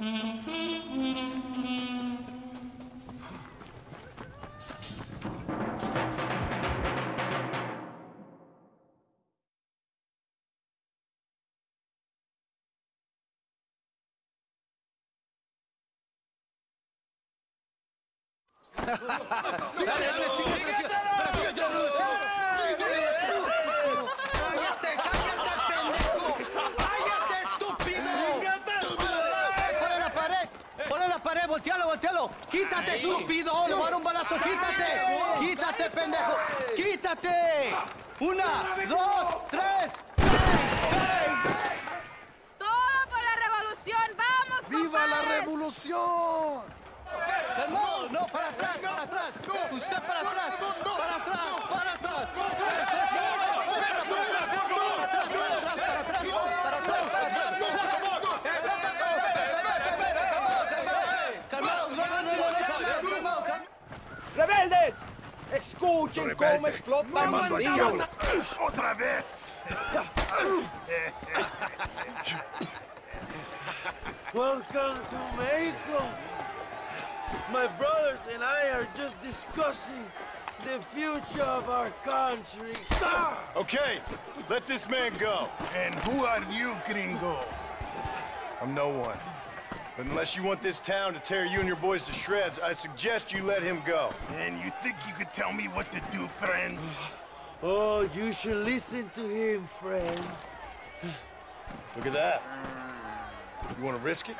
Dale, chica, ¡cállate, estúpido! ¡Ponle la pared! ¡Voltealo! ¡Quítate, estúpido! ¡Le voy a dar un balazo! ¡Quítate, pendejo! ¡Quítate! 1, 2, 3. ¡Todo por la revolución! ¡Vamos, ¡Viva la compadres! revolución! No, para atrás. Usted para atrás. ¡Rebeldes! ¡Escuchen cómo explotan los niños! ¡Otra vez! Welcome to Mexico. My brothers and I are just discussing the future of our country. Okay, let this man go. And who are you, gringo? I'm no one. But unless you want this town to tear you and your boys to shreds, I suggest you let him go. And you think you could tell me what to do, friend? Oh, you should listen to him, friend. Look at that. You want to risk it?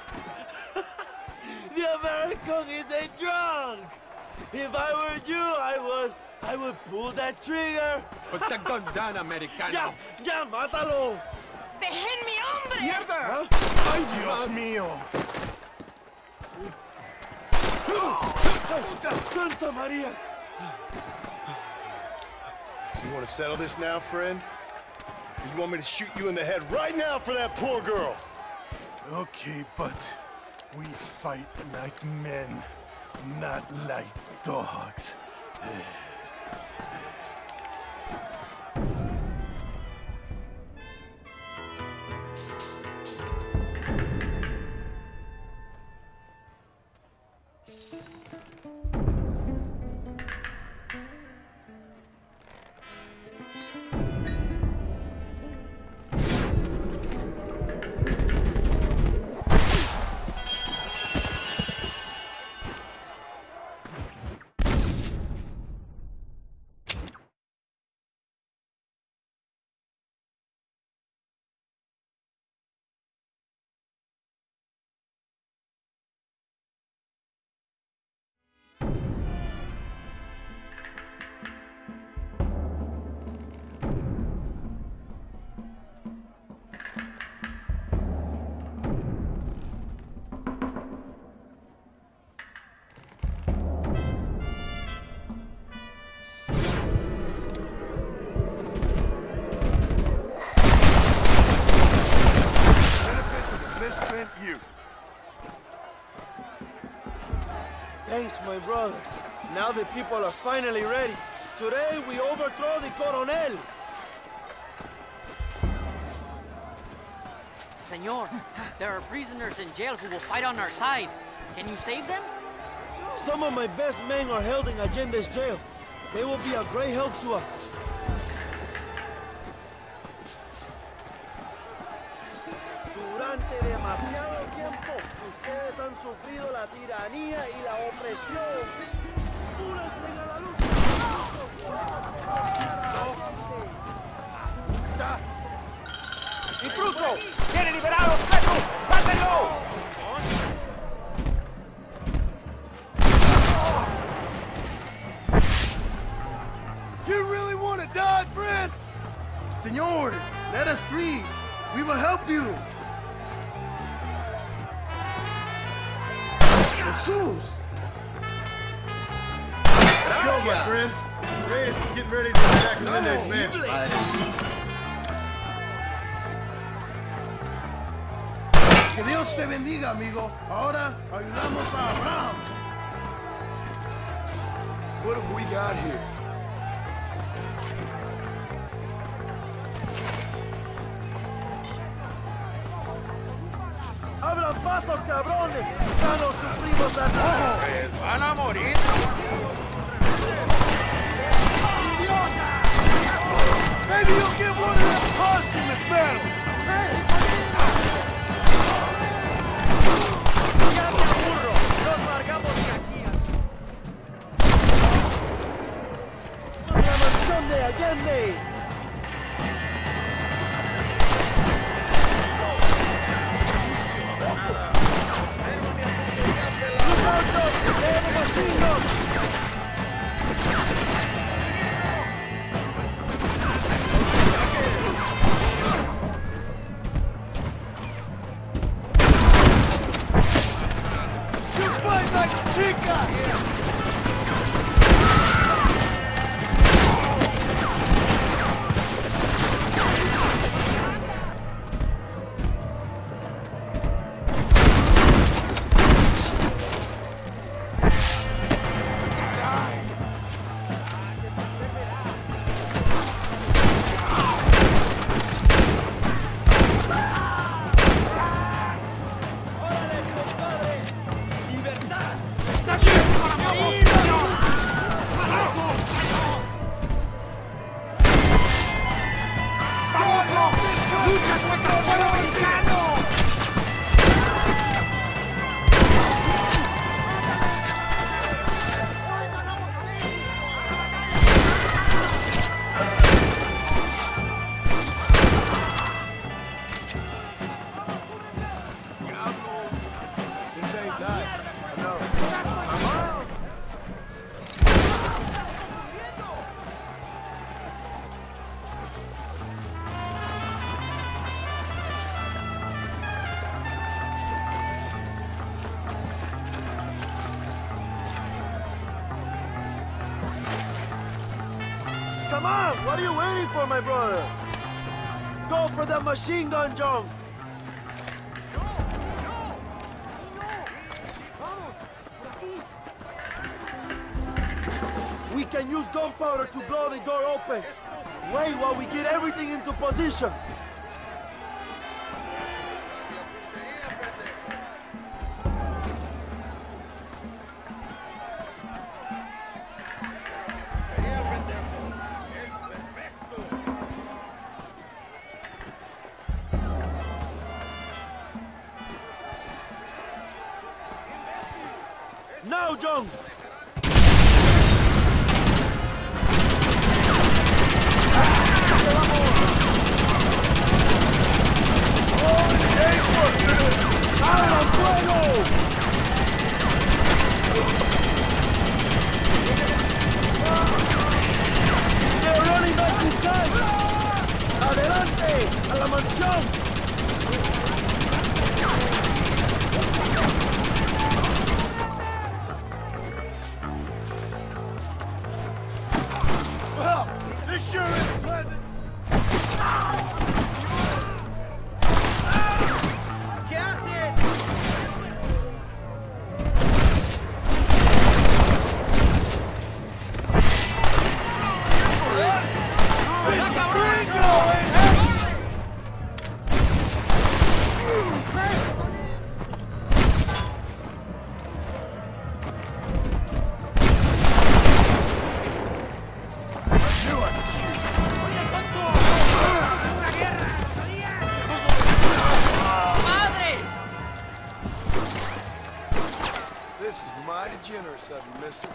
The American is a drunk. If I were you, I would pull that trigger. Put the gun down, Americano. Ya, mátalo. ¡Dejen mi hombre! ¡Mierda! ¡Ay, Dios mío! Santa Maria. So you want to settle this now, friend? Or you want me to shoot you in the head right now for that poor girl? Okay, but we fight like men, not like dogs. Thanks, my brother. Now the people are finally ready. Today we overthrow the Coronel. Senor, there are prisoners in jail who will fight on our side. Can you save them? Some of my best men are held in Allende's jail. They will be a great help to us. Durante demasiado tiempo, ustedes han sufrido la tiranía y la opresión. ¡Únanse a la lucha! ¡Intruso! ¡Tiene liberado! ¡Preso! ¡Mátenlo! You really want to die, friend? Señor, let us free. We will help you. Jesus! Let's go, my friends. Reyes is getting ready to attack the Mendes mansion. Que Dios te bendiga, amigo. Ahora ayudamos a Abraham. What have we got here? Hablan pasos, cabrones! ¡Ya no sufrimos la nada! ¡Van a morir! Maybe you'll give one of them posthumous medals! ¡Ya me aburro! ¡Nos largamos de aquí! ¡La mansión de Allende! Come on! What are you waiting for, my brother? Go for the machine gun, John! We can use gunpowder to blow the door open. Wait while we get everything into position. Now, John! ¡Abran fuego! ¡They're running back inside! ¡Adelante! ¡A la mansión! Well, this sure is pleasant. This is mighty generous of you, mister.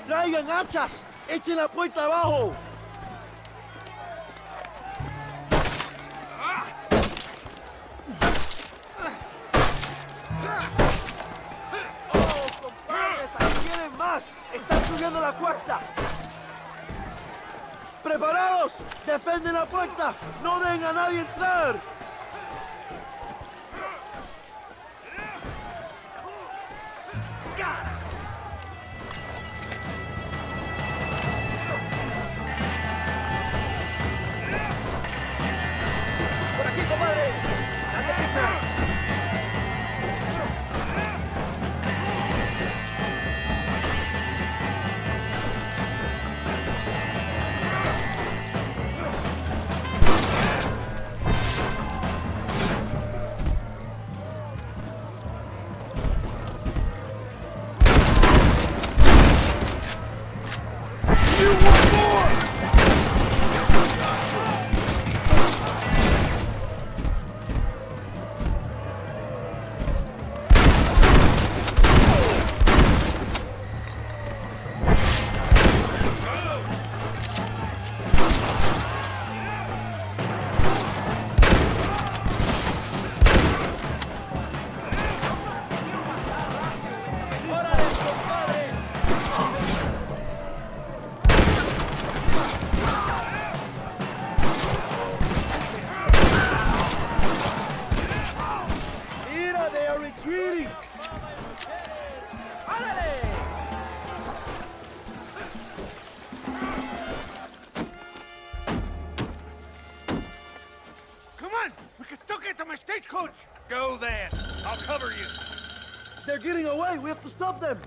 ¡Traigan hachas! ¡Echen la puerta abajo! ¡Oh, compadres! ¡Ahí vienen más! ¡Están subiendo la cuesta! ¡Preparados! ¡Defienden la puerta! ¡No dejen a nadie entrar! ¡Por aquí, compadre! ¡Date prisa! my stagecoach! Go then. I'll cover you. They're getting away. We have to stop them.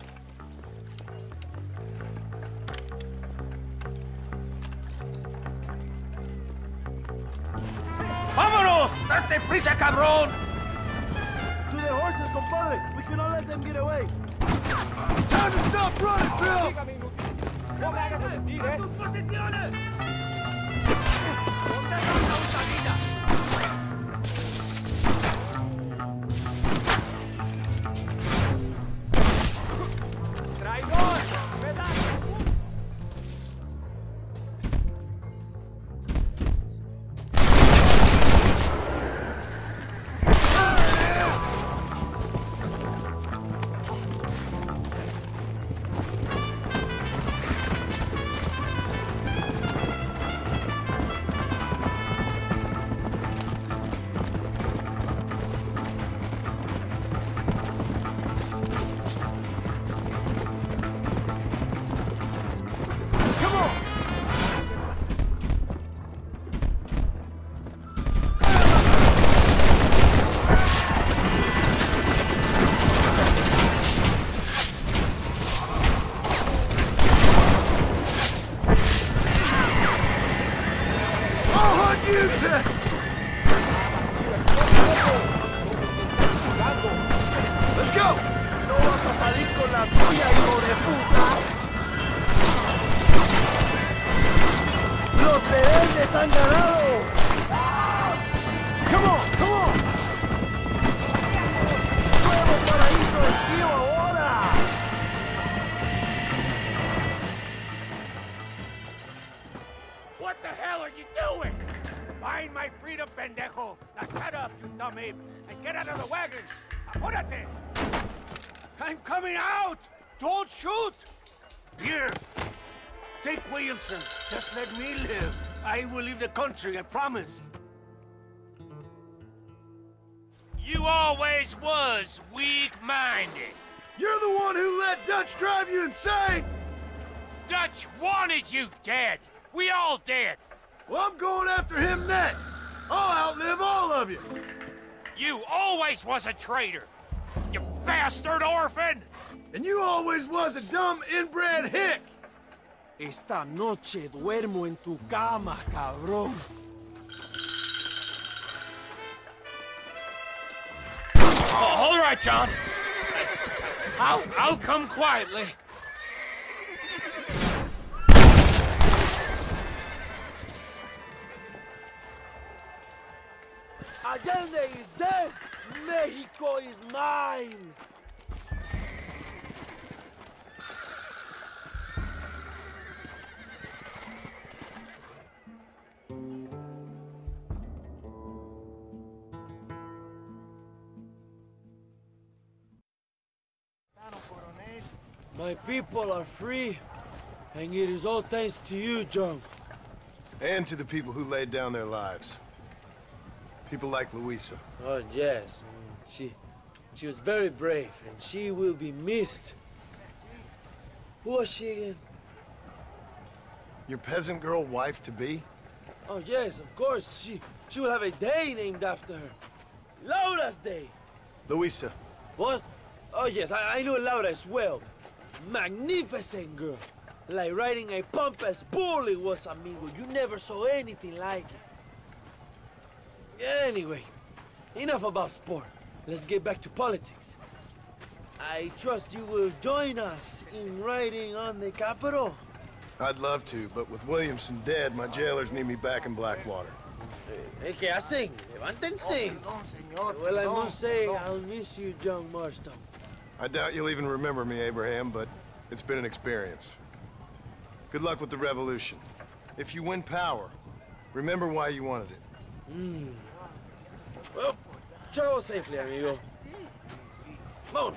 ¡Vámonos! ¡Date prisa, cabrón! To their horses, compadre. We cannot let them get away. It's time to stop running, Bill! ¡No me hagas resistir, eh! ¡Tus posiciones! ¡Traidor! ¡Pedazo! Let's go! No vas a salir con la tuya, hijo de puta. Los rebeldes han ganado. Come on, come on. Nuevo paraíso del tío ahora. What the hell are you doing? Find my freedom, pendejo! Now shut up, you dumb ape, and get out of the wagon! Apúrate! I'm coming out! Don't shoot! Here, take Williamson. Just let me live. I will leave the country, I promise. You always was weak-minded. You're the one who let Dutch drive you insane! Dutch wanted you dead! We all did! Well, I'm going after him next. I'll outlive all of you. You always was a traitor! You bastard orphan! And you always was a dumb inbred hick. Esta noche duermo en tu cama, cabrón. Oh, all right, John. I'll come quietly. Allende is dead. Mexico is mine. My people are free, and it is all thanks to you, John. And to the people who laid down their lives. People like Luisa. Oh, yes. She was very brave, and she will be missed. Who was she again? Your peasant girl wife-to-be? Oh, yes, of course. She will have a day named after her. Laura's Day. Luisa. What? Oh, yes, I know Laura as well. Magnificent girl. Like riding a pompous bull it was, amigo. You never saw anything like it. Anyway, enough about sport. Let's get back to politics. I trust you will join us in riding on the Capitol. I'd love to, but with Williamson dead, my jailers need me back in Blackwater. ¿Qué hacen? Levántense. Well, I must say, I'll miss you, John Marston. I doubt you'll even remember me, Abraham, but it's been an experience. Good luck with the revolution. If you win power, remember why you wanted it. Well, travel safely, amigo. Vámonos.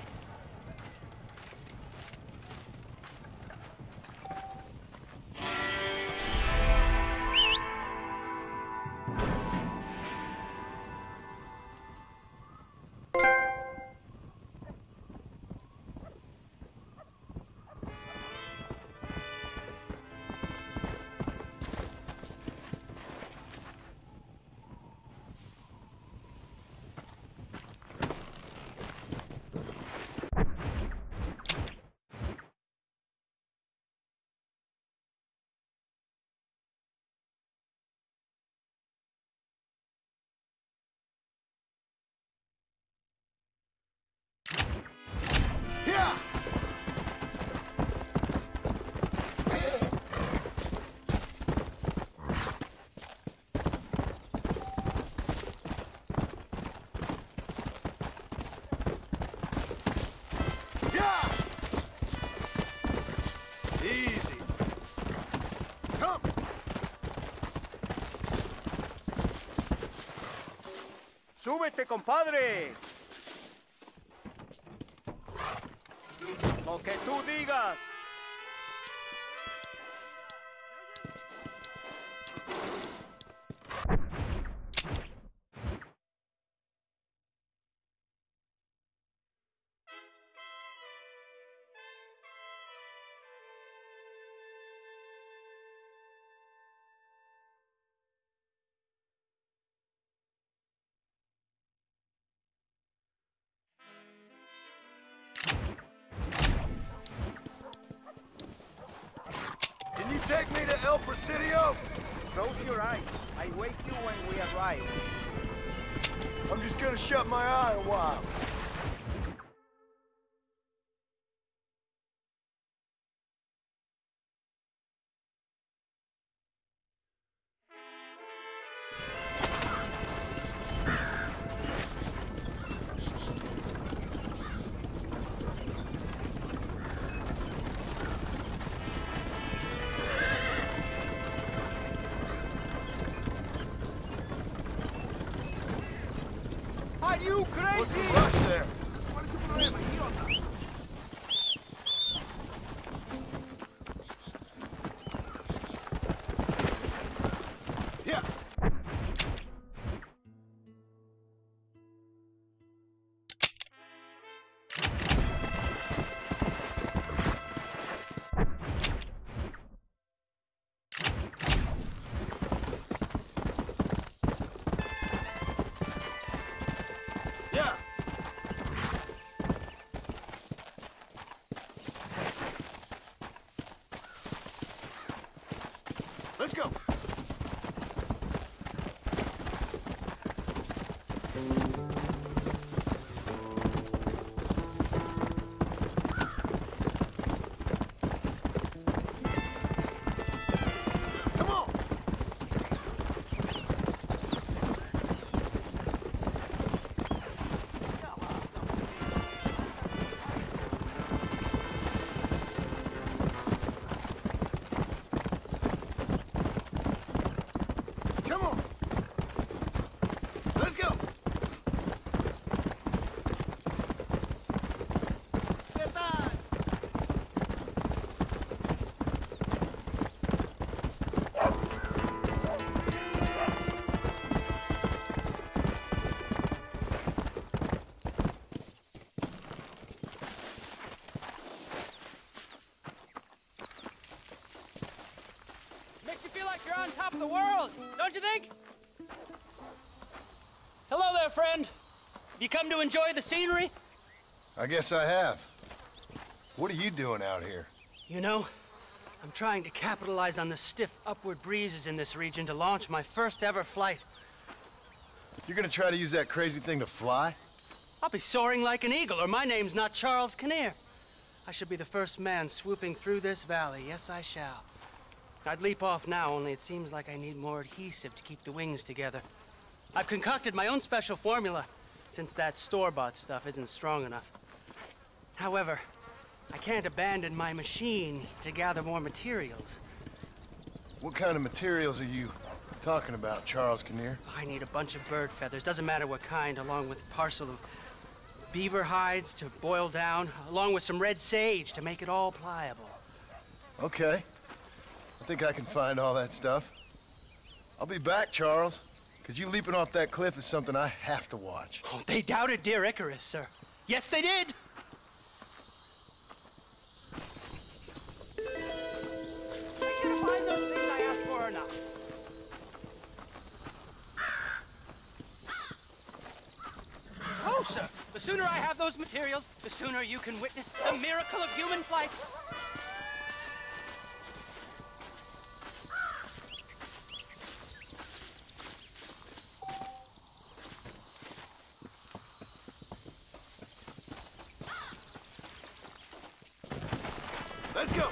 Súbete, compadre. Lo que tú digas. Can you take me to El Presidio? Close your eyes. I wake you when we arrive. I'm just gonna shut my eye a while. Are you crazy? What's the rush there? Yeah. Yeah. Let's go. Come on. Come on. Let's go. Makes you feel like you're on top of the world, don't you think? Hello there, friend. You come to enjoy the scenery? I guess I have. What are you doing out here? You know, I'm trying to capitalize on the stiff upward breezes in this region to launch my first ever flight. You're gonna try to use that crazy thing to fly? I'll be soaring like an eagle, or my name's not Charles Kinnear. I should be the first man swooping through this valley. Yes, I shall. I'd leap off now, only it seems like I need more adhesive to keep the wings together. I've concocted my own special formula, since that store-bought stuff isn't strong enough. However, I can't abandon my machine to gather more materials. What kind of materials are you talking about, Charles Kinnear? I need a bunch of bird feathers, doesn't matter what kind, along with a parcel of beaver hides to boil down, along with some red sage to make it all pliable. Okay. I think I can find all that stuff. I'll be back, Charles. Because you leaping off that cliff is something I have to watch. Oh, they doubted dear Icarus, sir. Yes, they did! Are you gonna find those things I asked for or not? Oh, sir. The sooner I have those materials, the sooner you can witness the miracle of human flight. Let's go.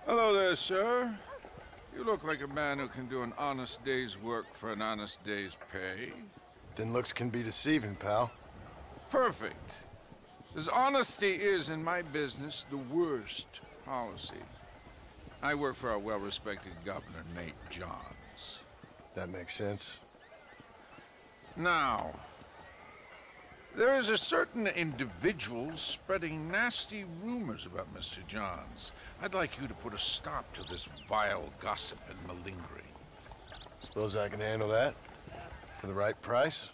Hello there, sir. You look like a man who can do an honest day's work for an honest day's pay. Then looks can be deceiving, pal. Perfect. As honesty is in my business the worst policy. I work for our well-respected governor, Nate Johns. That makes sense. Now, there is a certain individual spreading nasty rumors about Mr. Johns. I'd like you to put a stop to this vile gossip and malingering. Suppose I can handle that? For the right price?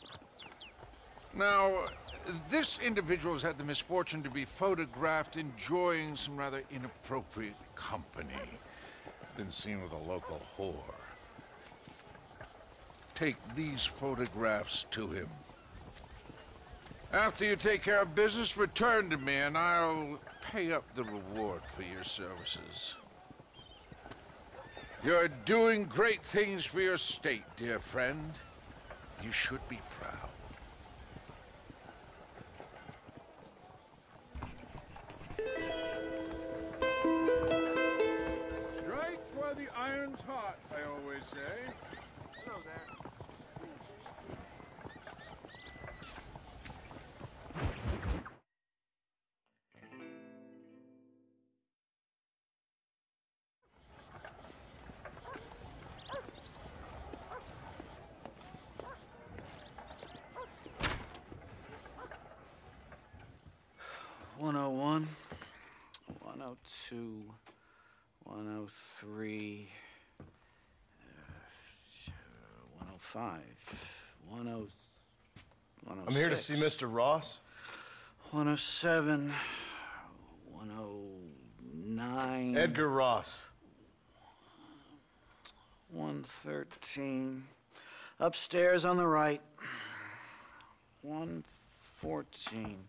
Now, this individual has had the misfortune to be photographed enjoying some rather inappropriate company. Been seen with a local whore. Take these photographs to him. After you take care of business, return to me and I'll pay up the reward for your services. You're doing great things for your state, dear friend. You should be proud. Strike while the iron's hot, I always say. Hello there. 101, 102, 103, 105, 106. I'm here to see Mr. Ross. 107, 109. Edgar Ross. 113. Upstairs on the right. 114.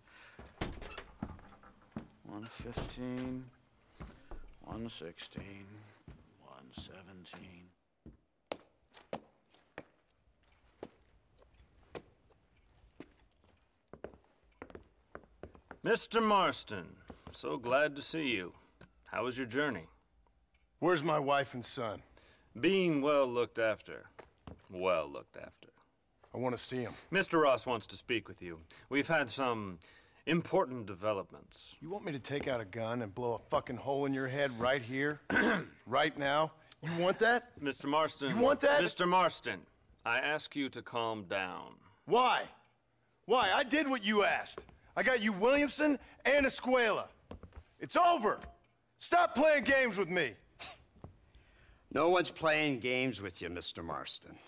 115. 116. 117. Mr. Marston, so glad to see you. How was your journey? Where's my wife and son? Being well looked after. Well looked after. I want to see him. Mr. Ross wants to speak with you. We've had some important developments. You want me to take out a gun and blow a fucking hole in your head right here? Right now? You want that? Mr. Marston. You want that? Mr. Marston, I ask you to calm down. Why? Why? I did what you asked. I got you Williamson and Escuela. It's over. Stop playing games with me. No one's playing games with you, Mr. Marston.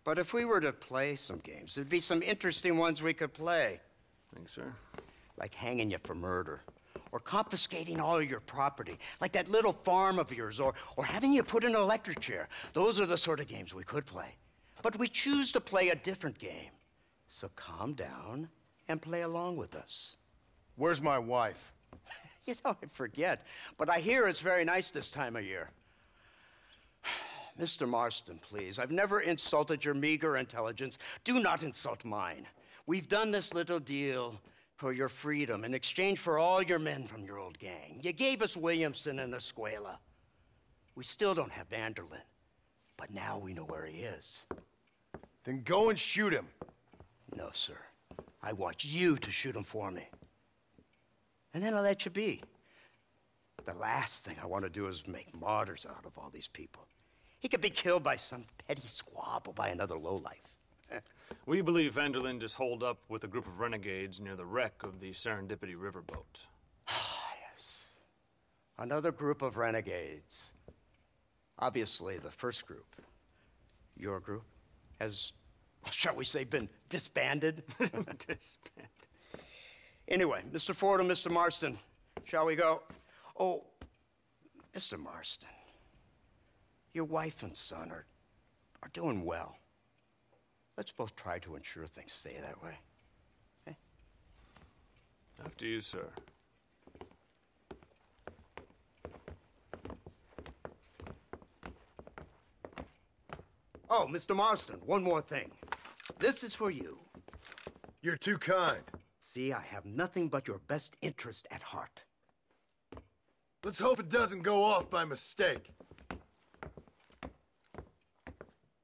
But if we were to play some games, there'd be some interesting ones we could play. Thanks, sir. Like hanging you for murder, or confiscating all your property, like that little farm of yours, or having you put in an electric chair. Those are the sort of games we could play. But we choose to play a different game. So calm down and play along with us. Where's my wife? You know, I forget, but I hear it's very nice this time of year. Mr. Marston, please, I've never insulted your meager intelligence. Do not insult mine. We've done this little deal for your freedom in exchange for all your men from your old gang. You gave us Williamson and Escuela. We still don't have Vanderlyn, but now we know where he is. Then go and shoot him. No, sir. I want you to shoot him for me. And then I'll let you be. The last thing I want to do is make martyrs out of all these people. He could be killed by some petty squabble by another lowlife. We believe Vanderlyn is holed up with a group of renegades near the wreck of the Serendipity riverboat. Ah, yes. Another group of renegades. Obviously, the first group, your group, has, shall we say, been disbanded? Disbanded. Anyway, Mr. Ford and Mr. Marston, shall we go? Oh, Mr. Marston, your wife and son are doing well. Let's both try to ensure things stay that way. Okay? After you, sir. Oh, Mr. Marston, one more thing. This is for you. You're too kind. See, I have nothing but your best interest at heart. Let's hope it doesn't go off by mistake.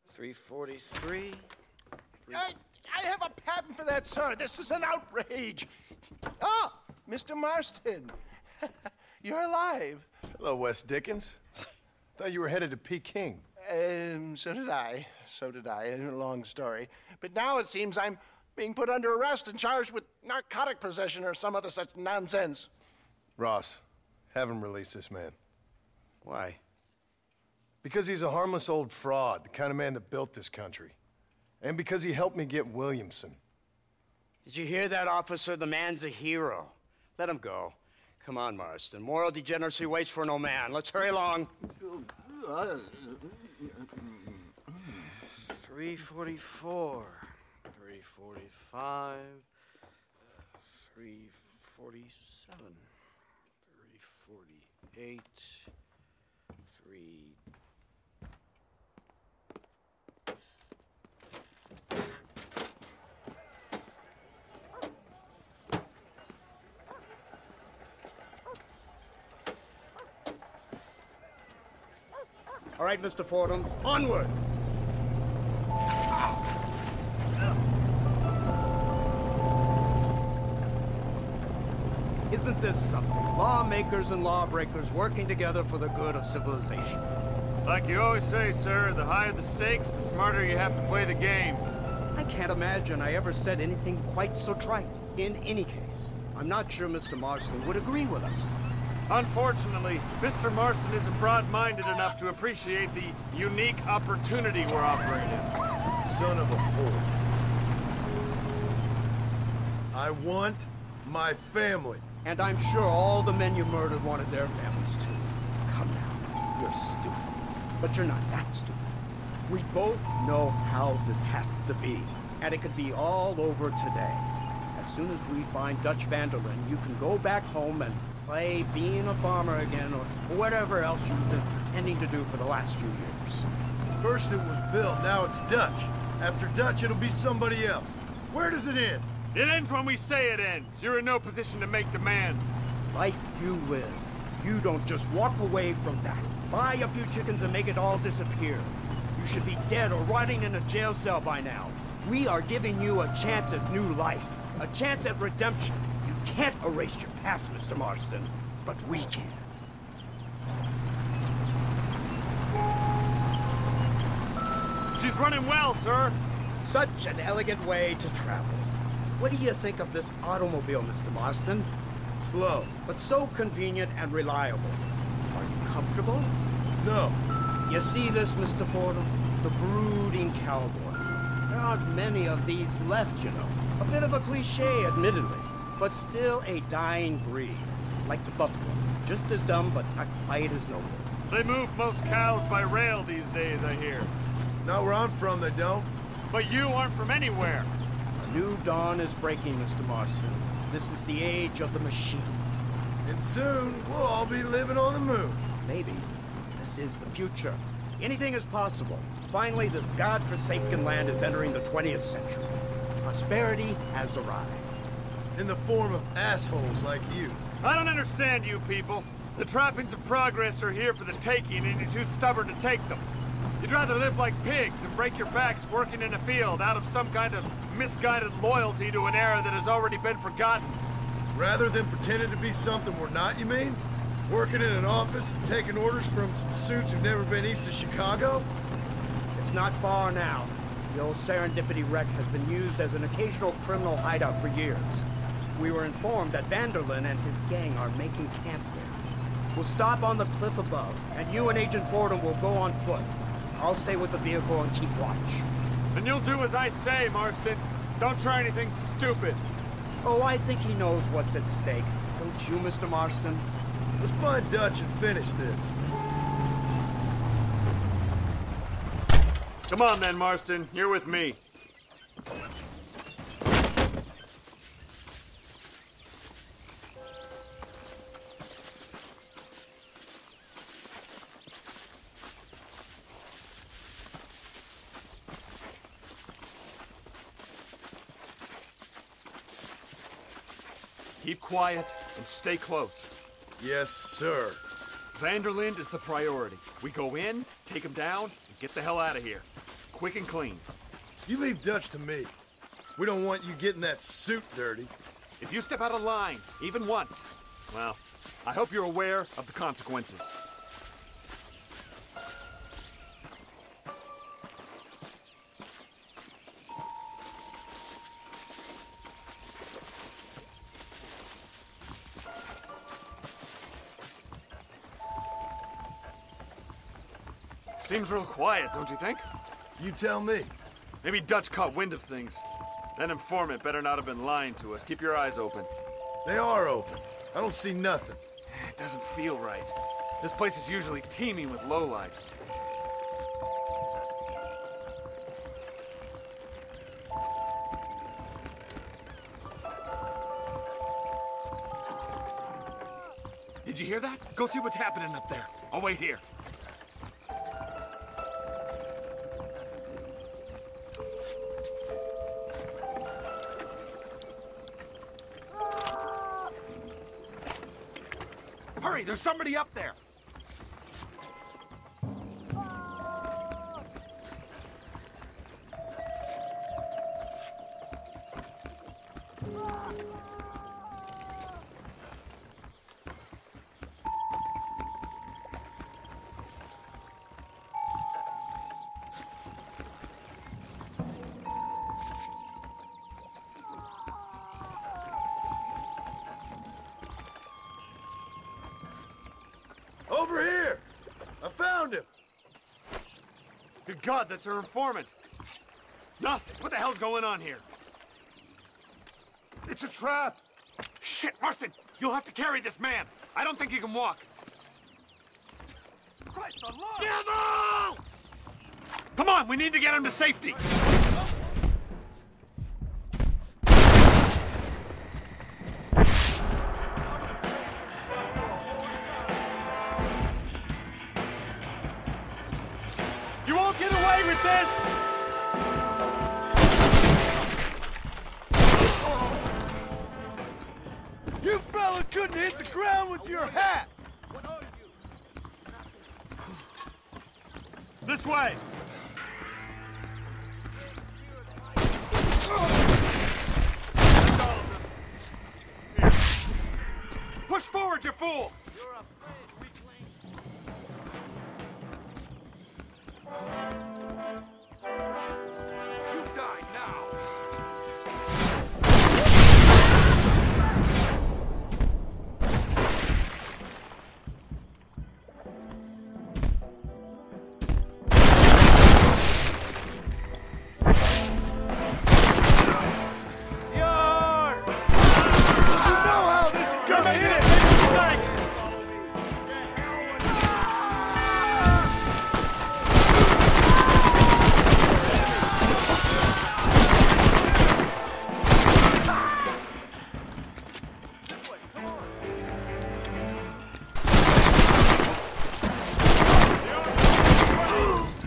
343. I have a patent for that, sir. This is an outrage. Ah, Mr. Marston. You're alive. Hello, Wes Dickens. Thought you were headed to Peking. So did I. So did I. A long story. But now it seems I'm being put under arrest and charged with narcotic possession or some other such nonsense. Ross, have him release this man. Why? Because he's a harmless old fraud, the kind of man that built this country. And because he helped me get Williamson. Did you hear that, officer? The man's a hero. Let him go. Come on, Marston. Moral degeneracy waits for no man. Let's hurry along. 344, 345, 347, 348, 3... All right, Mr. Fordham, onward! Isn't this something? Lawmakers and lawbreakers working together for the good of civilization. Like you always say, sir, the higher the stakes, the smarter you have to play the game. I can't imagine I ever said anything quite so trite. In any case, I'm not sure Mr. Marston would agree with us. Unfortunately, Mr. Marston isn't broad-minded enough to appreciate the unique opportunity we're operating in. Son of a whore. I want my family. And I'm sure all the men you murdered wanted their families too. Come now, you're stupid. But you're not that stupid. We both know how this has to be. And it could be all over today. As soon as we find Dutch Vanderlyn, you can go back home and play being a farmer again, or whatever else you've been intending to do for the last few years. First it was Bill, now it's Dutch. After Dutch, it'll be somebody else. Where does it end? It ends when we say it ends. You're in no position to make demands. Like you live. You don't just walk away from that. Buy a few chickens and make it all disappear. You should be dead or rotting in a jail cell by now. We are giving you a chance at new life. A chance at redemption. You can't erase your past, Mr. Marston, but we can. She's running well, sir. Such an elegant way to travel. What do you think of this automobile, Mr. Marston? Slow. But so convenient and reliable. Are you comfortable? No. You see this, Mr. Fordham? The brooding cowboy. There aren't many of these left, you know. A bit of a cliche, admittedly, but still a dying breed. Like the buffalo. Just as dumb, but not quite as noble. They move most cows by rail these days, I hear. Not where I'm from, they don't. But you aren't from anywhere. A new dawn is breaking, Mr. Marston. This is the age of the machine. And soon, we'll all be living on the moon. Maybe. This is the future. Anything is possible. Finally, this godforsaken land is entering the 20th century. Prosperity has arrived. In the form of assholes like you. I don't understand you people. The trappings of progress are here for the taking, and you're too stubborn to take them. You'd rather live like pigs and break your backs working in a field out of some kind of misguided loyalty to an era that has already been forgotten. Rather than pretending to be something we're not, you mean? Working in an office and taking orders from some suits who've never been east of Chicago? It's not far now. The old Serendipity wreck has been used as an occasional criminal hideout for years. We were informed that Vanderlyn and his gang are making camp there. We'll stop on the cliff above, and you and Agent Fordham will go on foot. I'll stay with the vehicle and keep watch. Then you'll do as I say, Marston. Don't try anything stupid. Oh, I think he knows what's at stake. Don't you, Mr. Marston? Let's find Dutch and finish this. Come on then, Marston. You're with me. Keep quiet and stay close. Yes, sir. Vanderlind is the priority. We go in, take him down, and get the hell out of here. Quick and clean. You leave Dutch to me. We don't want you getting that suit dirty. If you step out of line, even once, well, I hope you're aware of the consequences. Seems real quiet, don't you think? You tell me. Maybe Dutch caught wind of things. That informant better not have been lying to us. Keep your eyes open. They are open. I don't see nothing. It doesn't feel right. This place is usually teeming with lowlifes. Did you hear that? Go see what's happening up there. I'll wait here. Hurry, there's somebody up there. Over here! I found him! Good God, that's our informant. Gnostics, what the hell's going on here? It's a trap! Shit, Marston! You'll have to carry this man. I don't think he can walk. Christ alive! Devil! Come on, we need to get him to safety. You won't get away with this! You fellas couldn't hit the ground with your hat! This way! Here. Push forward, you fool! You die now!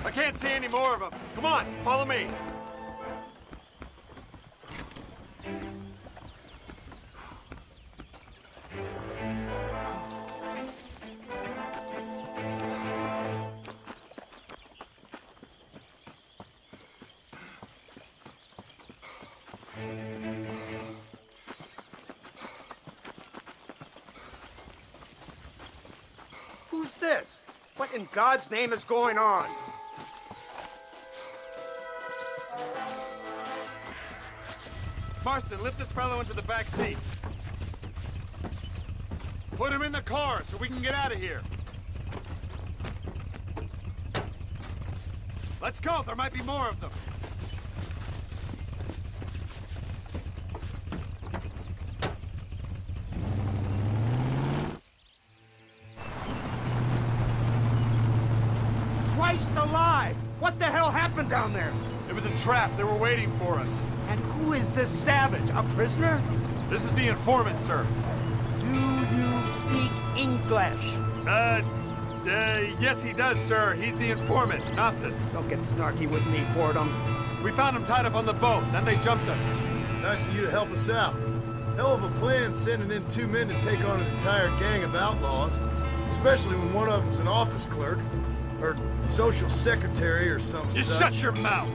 I can't see any more of them. Come on, follow me. Who's this? What in God's name is going on? Marston, lift this fellow into the back seat. Put him in the car so we can get out of here. Let's go, there might be more of them. Christ alive! What the hell happened down there? It was a trap, they were waiting for us. And who is this savage? A prisoner? This is the informant, sir. Do you speak English? Yes he does, sir. He's the informant, Gnostis. Don't get snarky with me, Fordham. We found him tied up on the boat, then they jumped us. Nice of you to help us out. Hell of a plan sending in 2 men to take on an entire gang of outlaws. Especially when one of them's an office clerk, or social secretary, or some Just such. shut your mouth!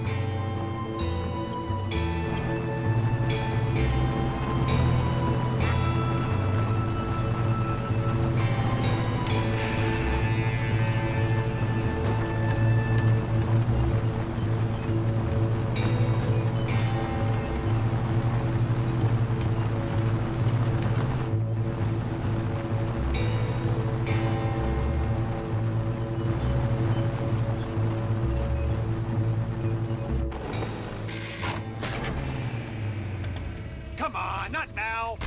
Come on, not now!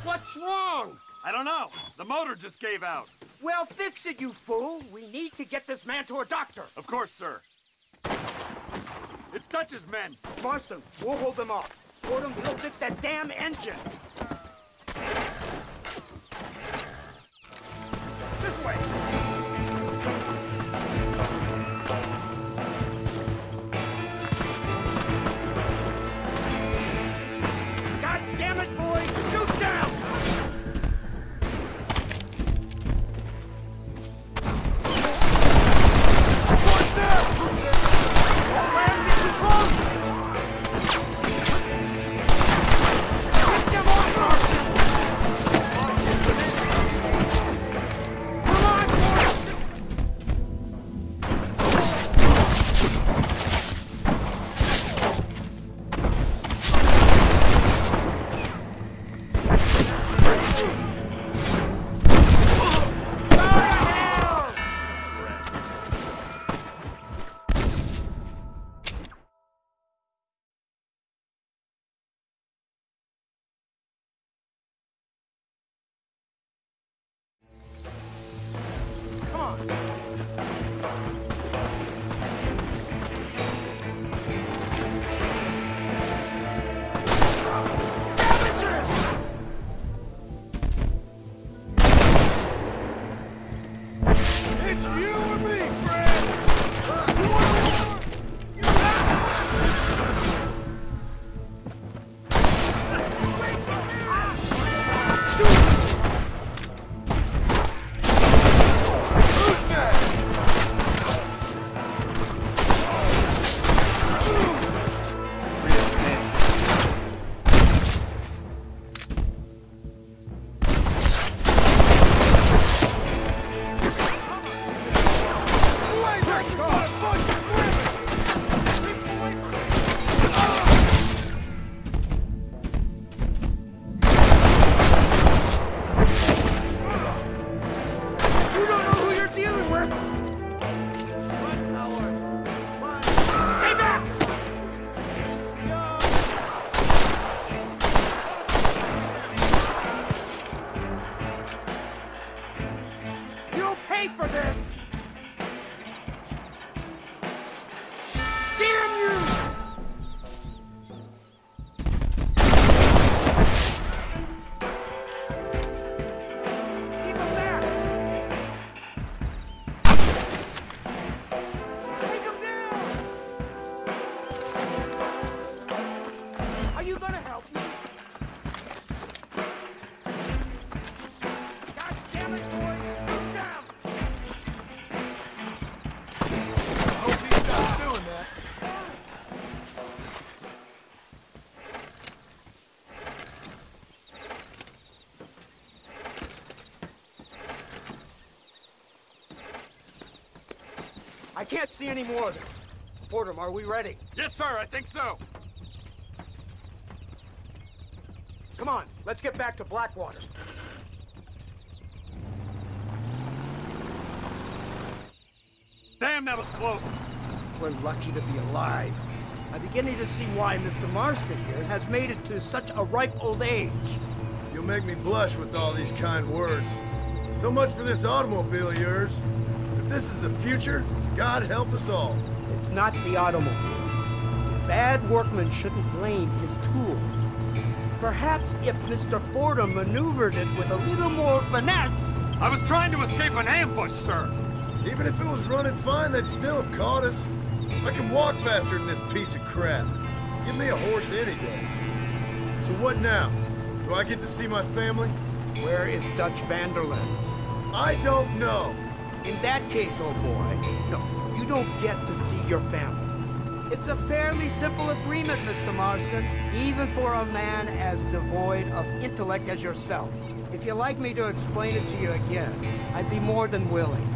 What's wrong? I don't know. The motor just gave out. Well, fix it, you fool. We need to get this man to a doctor. Of course, sir. It's Dutch's men. Marston, we'll hold them off. Fordham, we'll fix that damn engine. This way. God damn it, boys! Shoot down! What's that? We're getting close! Get them off, come on, boys! Come on. Savages! It's you or me, Fred! You wanna You don't know who you're dealing with! Stay back! You'll pay for this! Damn you! Keep him there! Take him down! Are you gonna help me? God damn it, boys! Shoot down! I hope he stops doing that. I can't see any more of them. Fordham, are we ready? Yes, sir, I think so. Come on, let's get back to Blackwater. Damn, that was close. We're lucky to be alive. I'm beginning to see why Mr. Marston here has made it to such a ripe old age. You'll make me blush with all these kind words. So much for this automobile of yours. If this is the future, God help us all. It's not the automobile. Bad workman shouldn't blame his tools. Perhaps if Mr. Fordham maneuvered it with a little more finesse. I was trying to escape an ambush, sir. Even if it was running fine, they'd still have caught us. I can walk faster than this piece of crap. Give me a horse any day. So what now? Do I get to see my family? Where is Dutch Vanderlyn? I don't know. In that case, old boy, no, you don't get to see your family. It's a fairly simple agreement, Mr. Marston, even for a man as devoid of intellect as yourself. If you'd like me to explain it to you again, I'd be more than willing.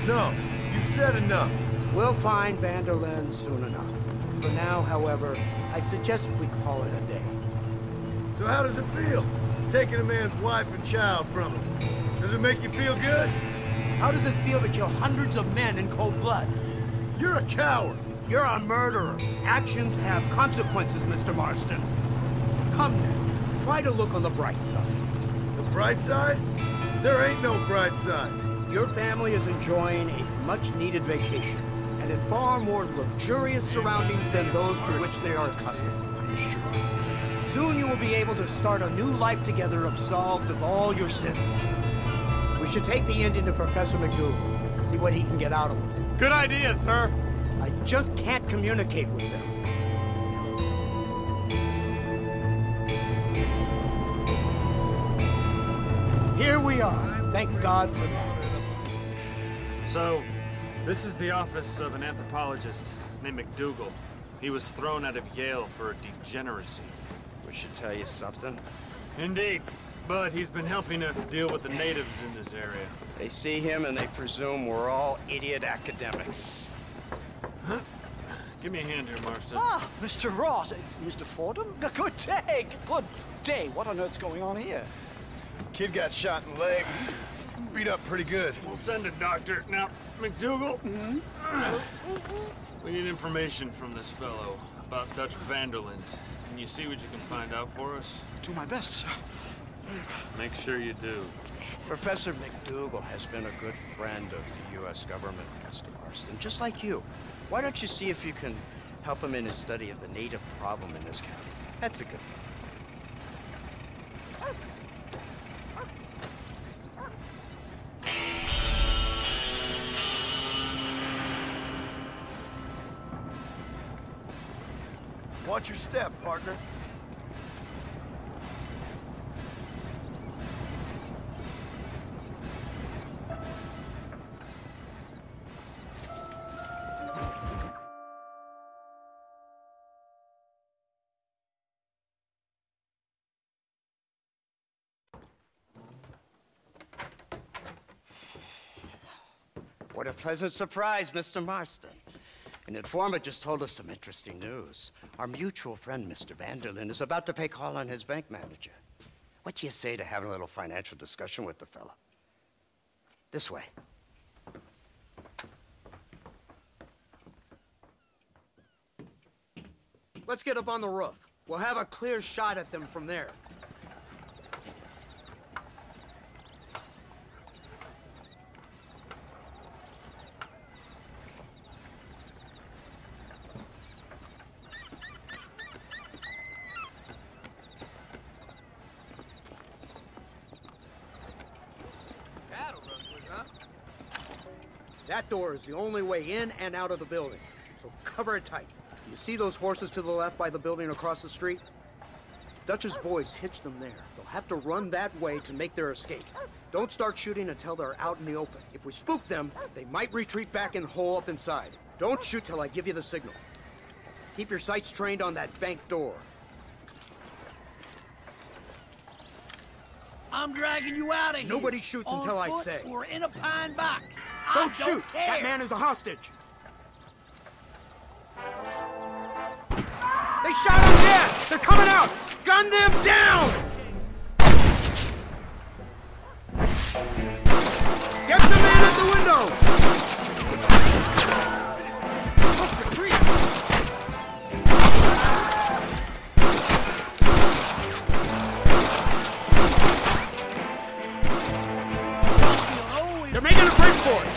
No, you said enough. We'll find Vanderlyn soon enough. For now, however, I suggest we call it a day. So how does it feel, taking a man's wife and child from him? Does it make you feel good? How does it feel to kill hundreds of men in cold blood? You're a coward. You're a murderer. Actions have consequences, Mr. Marston. Come now, try to look on the bright side. The bright side? There ain't no bright side. Your family is enjoying a much-needed vacation, and in far more luxurious surroundings than those to which they are accustomed, I assure you. Soon you will be able to start a new life together, absolved of all your sins. We should take the Indian to Professor McDougal, see what he can get out of him. Good idea, sir. I just can't communicate with them. Here we are. Thank God for that. So, this is the office of an anthropologist named McDougal. He was thrown out of Yale for a degeneracy. We should tell you something. Indeed. But he's been helping us deal with the natives in this area. They see him and they presume we're all idiot academics. Huh? Give me a hand here, Marston. Ah, Mr. Ross. Mr. Fordham? Good day. Good day. What on earth's going on here? Kid got shot in the leg. Beat up pretty good. We'll send a doctor. Now, McDougal, we need information from this fellow about Dutch Vanderlyn. Can you see what you can find out for us? Do my best, sir. Make sure you do. Professor McDougal has been a good friend of the U.S. government, Mr. Marston, just like you. Why don't you see if you can help him in his study of the native problem in this county? That's a good one. Watch your step, partner. What a pleasant surprise, Mr. Marston. An informant just told us some interesting news. Our mutual friend, Mr. Vanderlyn, is about to pay call on his bank manager. What do you say to having a little financial discussion with the fella? This way. Let's get up on the roof. We'll have a clear shot at them from there. That door is the only way in and out of the building, so cover it tight. You see those horses to the left by the building across the street? Dutch's boys hitched them there. They'll have to run that way to make their escape. Don't start shooting until they're out in the open. If we spook them, they might retreat back and hole up inside. Don't shoot till I give you the signal. Keep your sights trained on that bank door. I'm dragging you out of here. Nobody shoots until I say. We're in a pine box. Don't shoot! That man is a hostage! They shot him dead! They're coming out! Gun them down! Get the man at the window! They're making a break for it!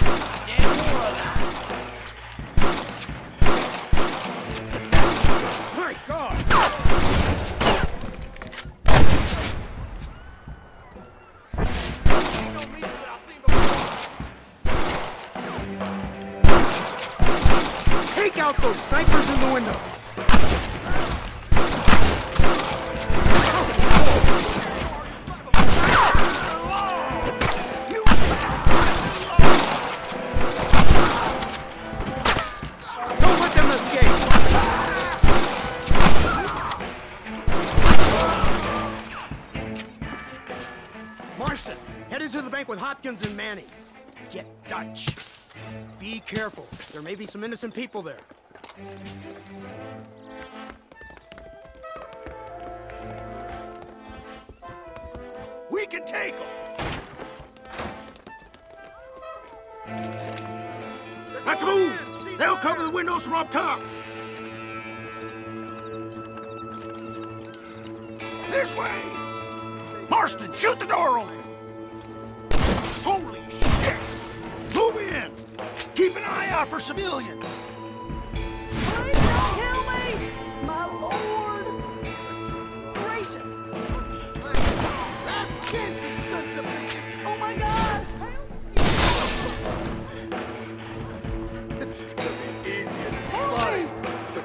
My God! Take out those snipers in the windows! Marston, headed to the bank with Hopkins and Manning. Get Dutch. Be careful. There may be some innocent people there. We can take them! Let's move! They'll cover the windows from up top! This way! Marston, shoot the door open! Holy shit! Move in! Keep an eye out for civilians! Please don't kill me! My lord! Gracious! Oh my God! It's gonna be easier than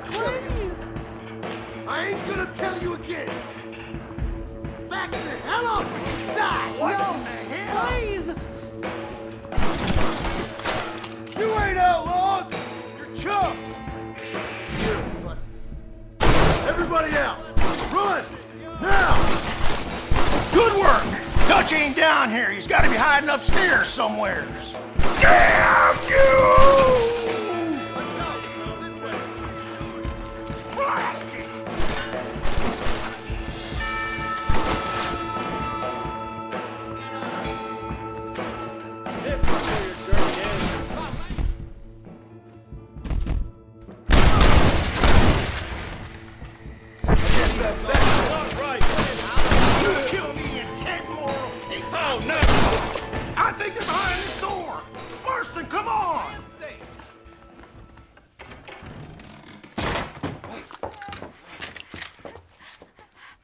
Please! I ain't gonna tell you again! Back the hell up! Die! What the hell? Please! You ain't outlaws! You're chumps! Everybody out! Run! Now! Good work! Dutch ain't down here. He's got to be hiding upstairs somewheres. Damn you! Blast it! I think they're behind this door! Marston, come on!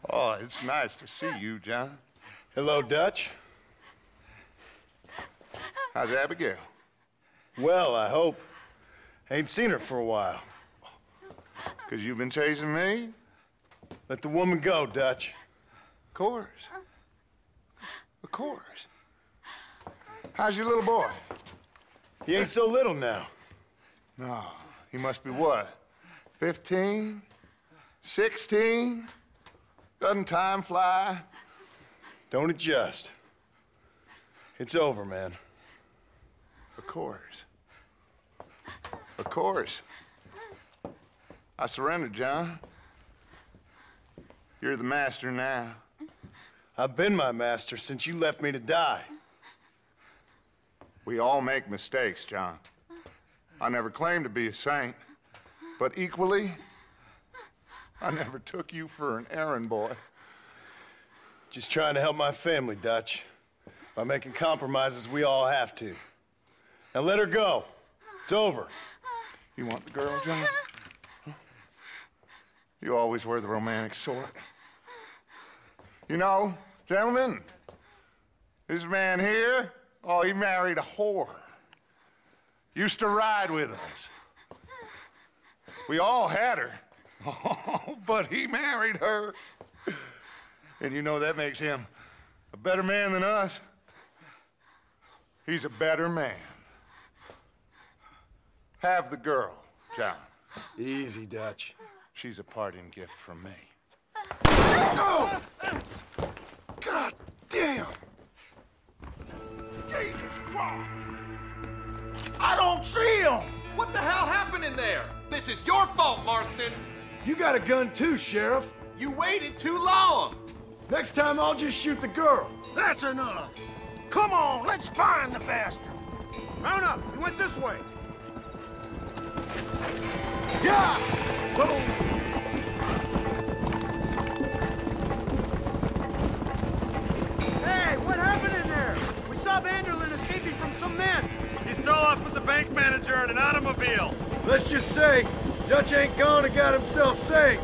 Oh, it's nice to see you, John. Hello, Dutch. How's Abigail? Well, I hope. Ain't seen her for a while. 'Cause you've been chasing me? Let the woman go, Dutch. Of course. Of course. How's your little boy? He ain't so little now. No, he must be what? 15? 16? Doesn't time fly? Don't adjust. It's over, man. Of course. Of course. I surrendered, John. You're the master now. I've been my master since you left me to die. We all make mistakes, John. I never claimed to be a saint, but equally, I never took you for an errand boy. Just trying to help my family, Dutch. By making compromises we all have to. Now let her go. It's over. You want the girl, John? Huh? You always were the romantic sort. You know, gentlemen, this man here, oh, he married a whore. Used to ride with us. We all had her. Oh, but he married her. And you know that makes him a better man than us. He's a better man. Have the girl, John. Easy, Dutch. She's a parting gift from me. No! God damn! Jesus Christ! I don't see him! What the hell happened in there? This is your fault, Marston. You got a gun too, Sheriff. You waited too long. Next time I'll just shoot the girl. That's enough! Come on, let's find the bastard! Round up! He went this way! Yeah! Boom! Hey, what happened in there? We saw Vanderlyn escaping from some men. He stole off with the bank manager in an automobile. Let's just say, Dutch ain't gone and got himself saved.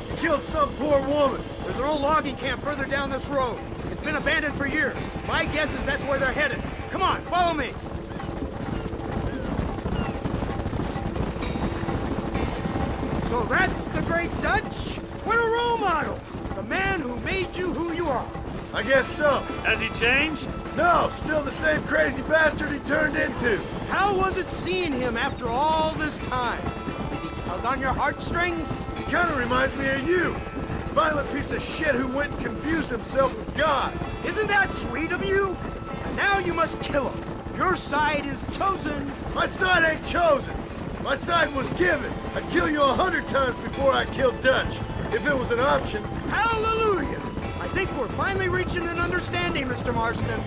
He killed some poor woman. There's an old logging camp further down this road. It's been abandoned for years. My guess is that's where they're headed. Come on, follow me. So that's the great Dutch? What a role model! The man who made you who you are. I guess so. Has he changed? No, still the same crazy bastard he turned into. How was it seeing him after all this time? Did he tug on your heartstrings? He kind of reminds me of you. violent piece of shit who went and confused himself with God. Isn't that sweet of you? And now you must kill him. Your side is chosen. My side ain't chosen. My side was given. I'd kill you 100 times before I killed Dutch, if it was an option. Hallelujah! I think we're finally reaching an understanding, Mr. Marston.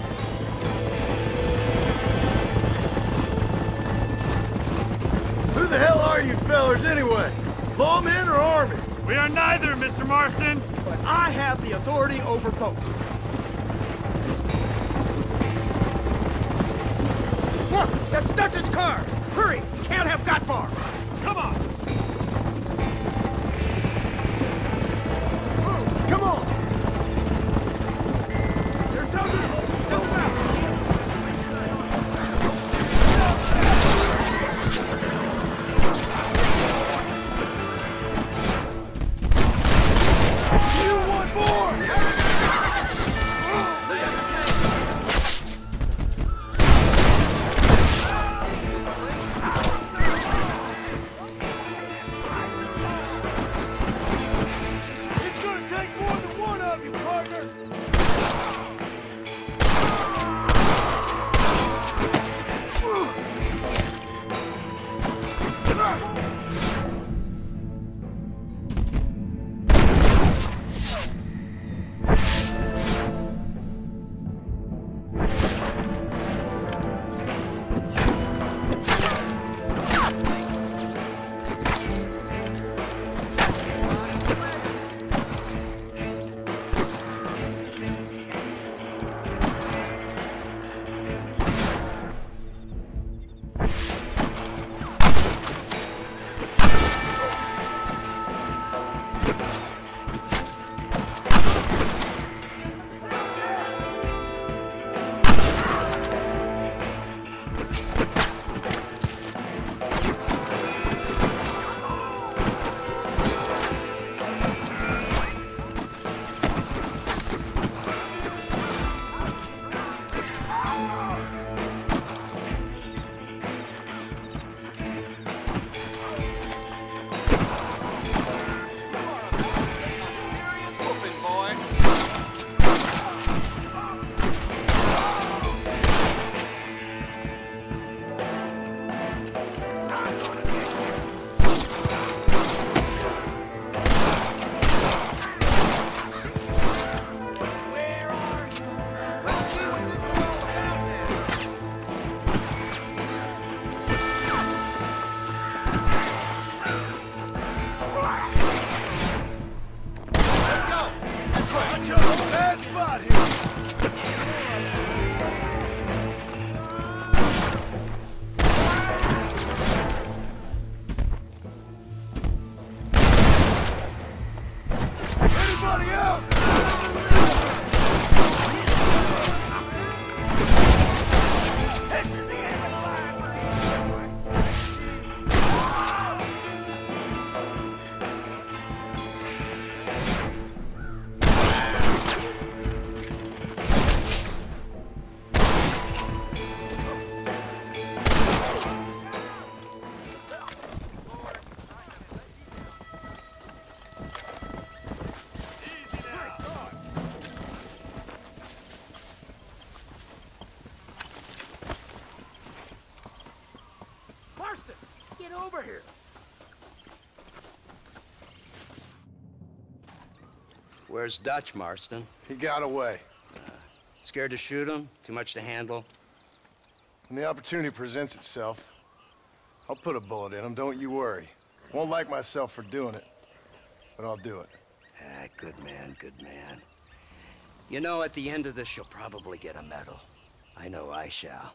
Who the hell are you fellers anyway? Lawmen or army? We are neither, Mr. Marston. But I have the authority over both. Look, that's Dutch's car. Hurry, we can't have got far. Come on. Come on! There's Dutch. over here. Where's Dutch, Marston? He got away. Scared to shoot him? Too much to handle? When the opportunity presents itself, I'll put a bullet in him, don't you worry. Won't like myself for doing it, but I'll do it. Ah, good man, good man. You know, at the end of this, you'll probably get a medal. I know I shall.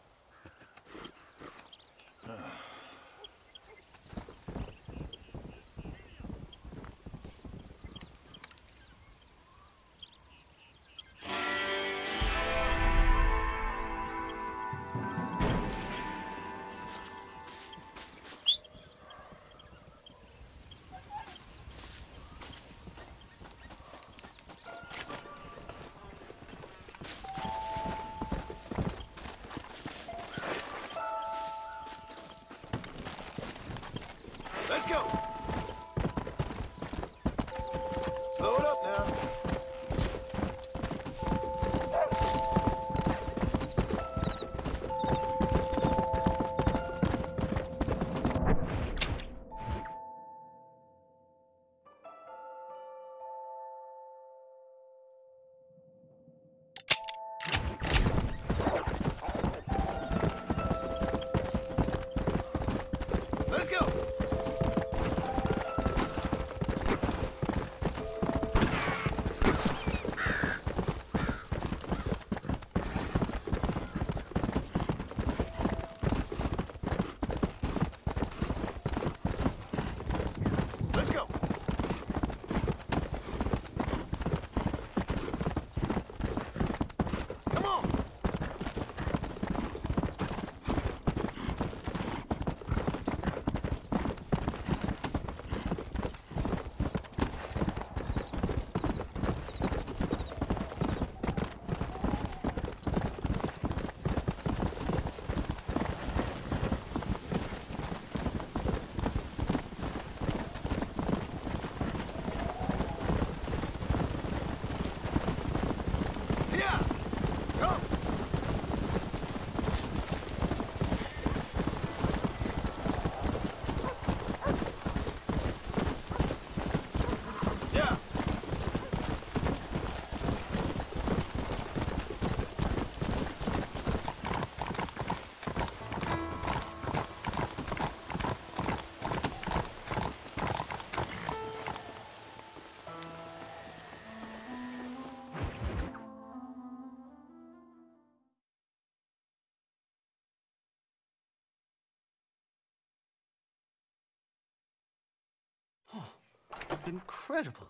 Incredible.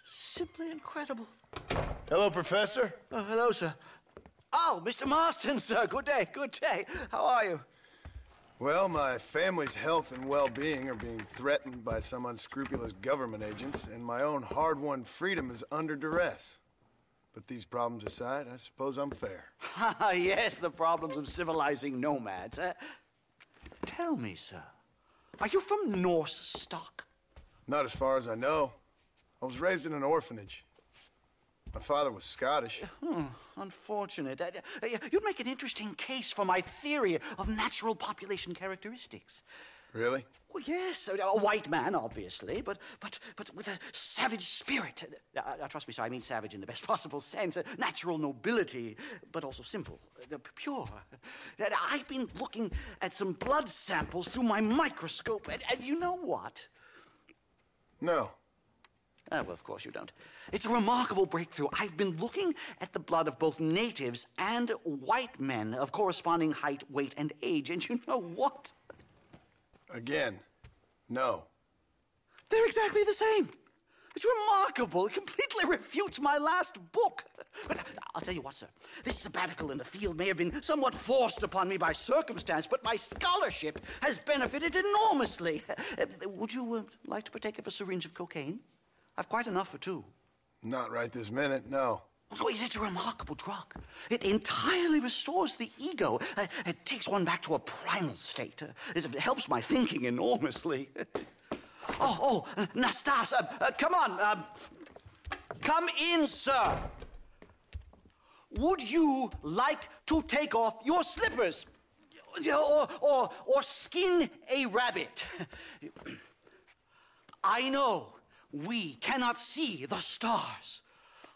Simply incredible. Hello, Professor. Hello, sir. Oh, Mr. Marston, sir. Good day, good day. How are you? Well, my family's health and well-being are being threatened by some unscrupulous government agents, and my own hard-won freedom is under duress. But these problems aside, I suppose I'm fair. Yes, the problems of civilizing nomads. Tell me, sir, are you from Norse stock? Not as far as I know. I was raised in an orphanage. My father was Scottish. Unfortunate. You'd make an interesting case for my theory of natural population characteristics. Really? Well, yes, a white man, obviously, but with a savage spirit. Trust me, sir, I mean savage in the best possible sense. Natural nobility, but also simple, pure. I've been looking at some blood samples through my microscope, and you know what? No. Well, of course you don't. It's a remarkable breakthrough. I've been looking at the blood of both natives and white men of corresponding height, weight, and age, and you know what? Again, no. They're exactly the same. It's remarkable. It completely refutes my last book. But I'll tell you what, sir. This sabbatical in the field may have been somewhat forced upon me by circumstance, but my scholarship has benefited enormously. Would you like to partake of a syringe of cocaine? I've quite enough for two. Not right this minute, no. So it's a remarkable drug. It entirely restores the ego. It takes one back to a primal state. It helps my thinking enormously. Nastas, come on. Come in, sir. Would you like to take off your slippers? Or skin a rabbit? I know we cannot see the stars,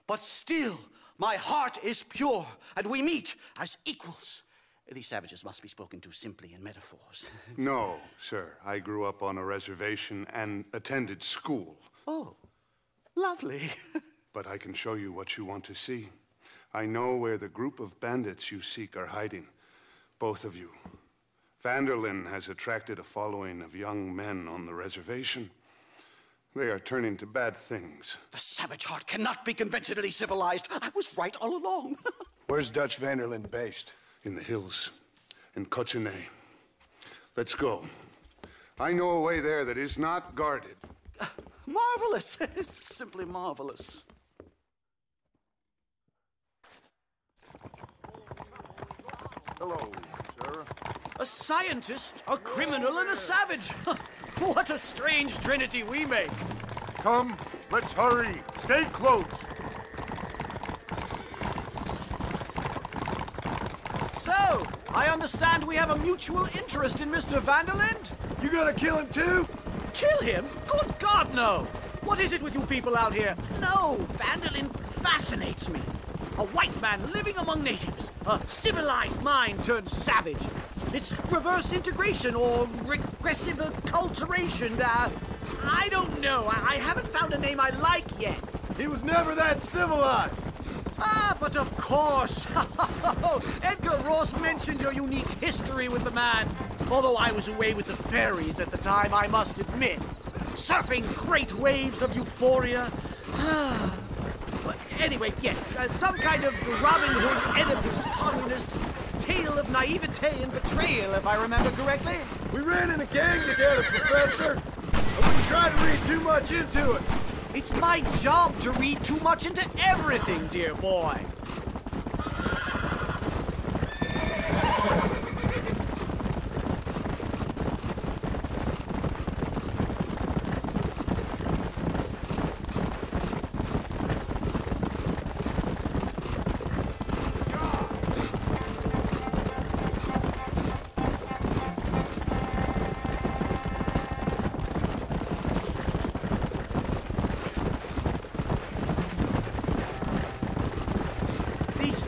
but still my heart is pure, and we meet as equals. These savages must be spoken to simply in metaphors. No, sir. I grew up on a reservation and attended school. Oh, lovely. But I can show you what you want to see. I know where the group of bandits you seek are hiding. Both of you. Vanderlyn has attracted a following of young men on the reservation. They are turning to bad things. The savage heart cannot be conventionally civilized. I was right all along. Where's Dutch Vanderlyn based? In the hills, in Cochene. Let's go. I know a way there that is not guarded. Marvelous. It's simply marvelous. Hello, sir. A scientist, a criminal, and a savage. What a strange trinity we make. Come, let's hurry. Stay close. So, I understand we have a mutual interest in Mr. Vanderlyn? You gonna kill him too? Kill him? Good God, no! What is it with you people out here? No, Vanderlyn fascinates me. A white man living among natives. A civilized mind turned savage. It's reverse integration or regressive acculturation. I don't know. I haven't found a name I like yet. He was never that civilized. But of course. Edgar Ross mentioned your unique history with the man. Although I was away with the fairies at the time, I must admit. Surfing great waves of euphoria. But anyway, yes, some kind of Robin Hood Oedipus communist tale of naivete and betrayal, if I remember correctly. We ran in a gang together, Professor. I wouldn't try to read too much into it. It's my job to read too much into everything, dear boy.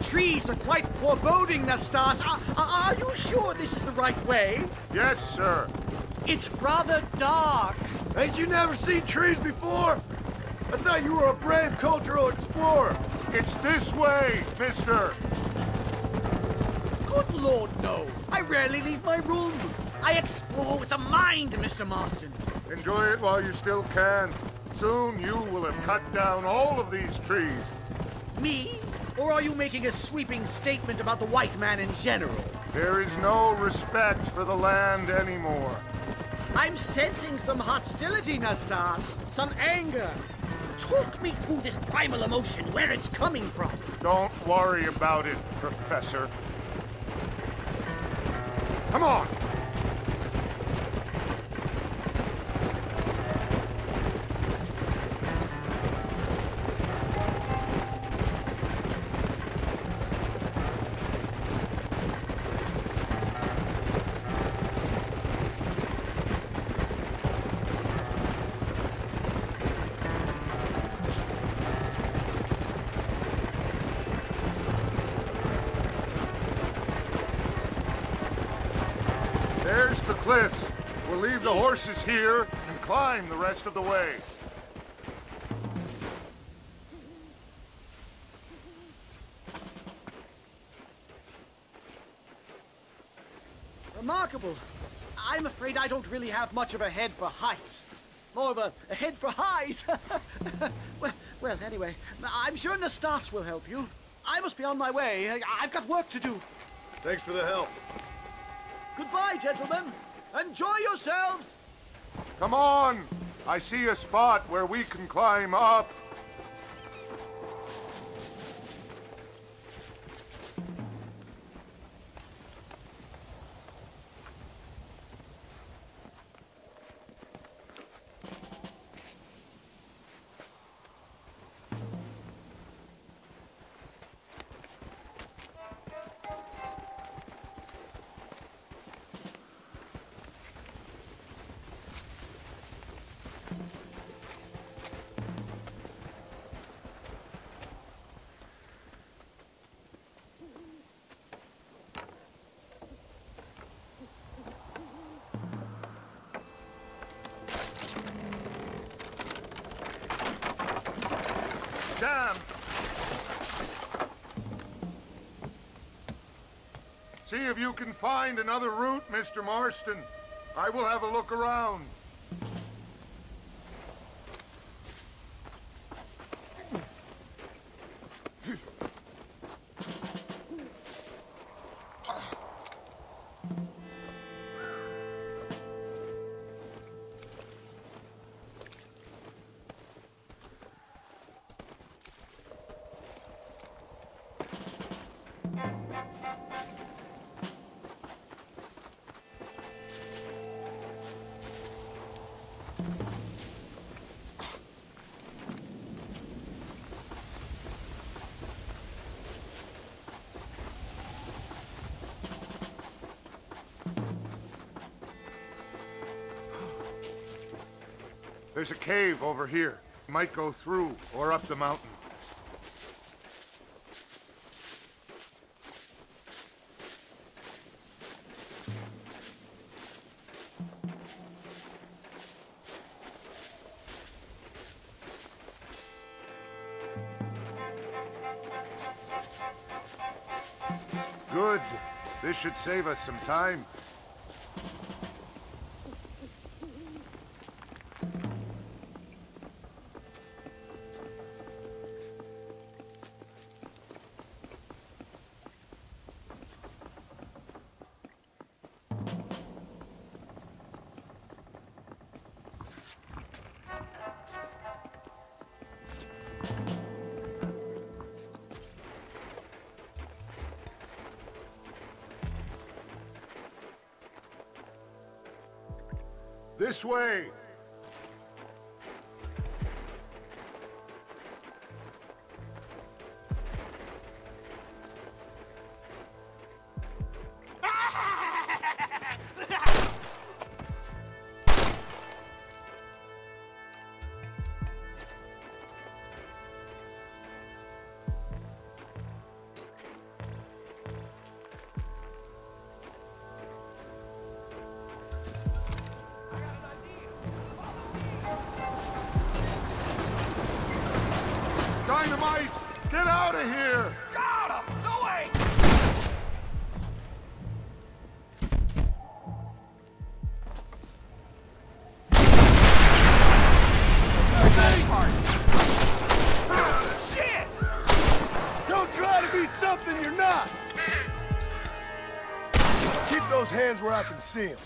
Trees are quite foreboding, Nastas. Are you sure this is the right way? Yes, sir. It's rather dark. Ain't you never seen trees before? I thought you were a brave cultural explorer. It's this way, mister. Good Lord, no. I rarely leave my room. I explore with the mind, Mr. Marston. Enjoy it while you still can. Soon you will have cut down all of these trees. Me? Or are you making a sweeping statement about the white man in general? There is no respect for the land anymore. I'm sensing some hostility, Nastas. Some anger. Talk me through this primal emotion, where it's coming from. Don't worry about it, Professor. Come on! There's the cliffs. We'll leave the horses here and climb the rest of the way. Remarkable. I'm afraid I don't really have much of a head for heights. More of a head for highs. well, anyway, I'm sure Nastas will help you. I must be on my way. I've got work to do. Thanks for the help. Goodbye, gentlemen. Enjoy yourselves. Come on! I see a spot where we can climb up. Damn! See if you can find another route, Mr. Marston. I will have a look around. There's a cave over here. Might go through or up the mountain. Good. This should save us some time. This way! Dynamite! Get out of here! God, I'm so angry! Hey! those hands where I can see them.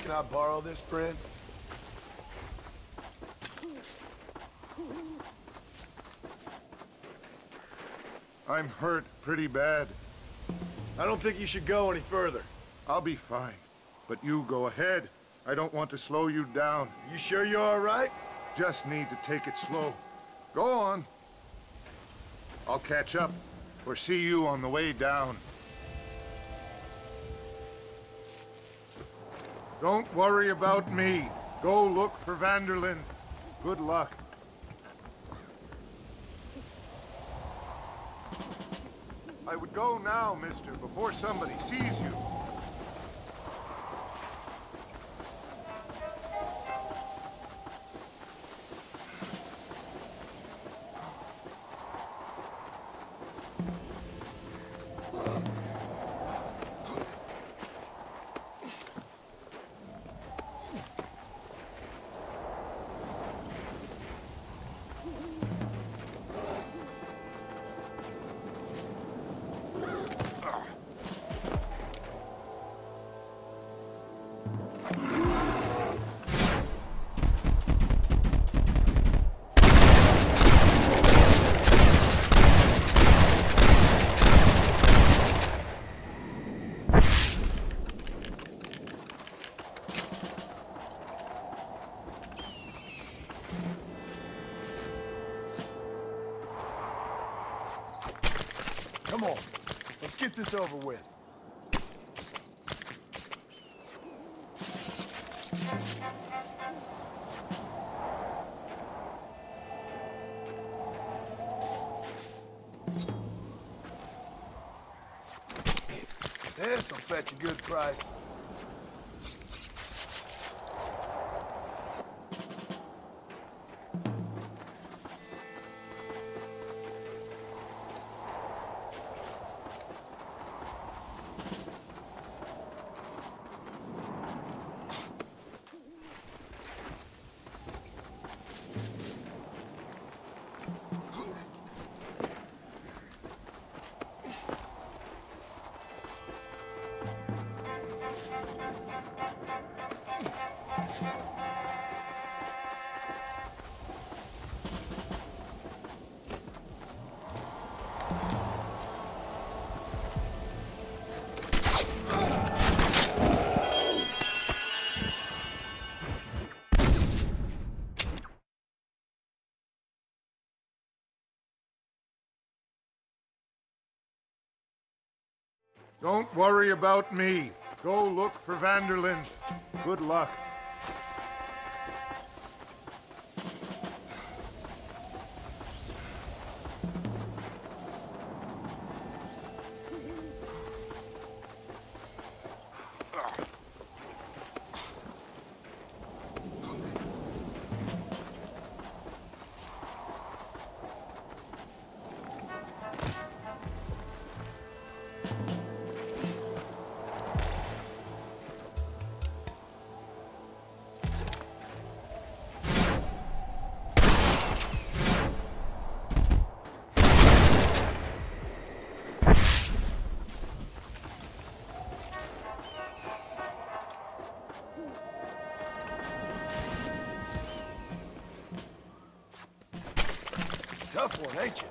Can I borrow this, friend? I'm hurt pretty bad. I don't think you should go any further. I'll be fine. But you go ahead. I don't want to slow you down. You sure you're all right? Just need to take it slow. Go on. I'll catch up or see you on the way down. Don't worry about me. Go look for Vanderlyn. Good luck. I would go now, mister, before somebody sees you. Come on, let's get this over with. This'll fetch a good price. Don't worry about me. Go look for Vanderlyn. Good luck. Tough one, ain't you?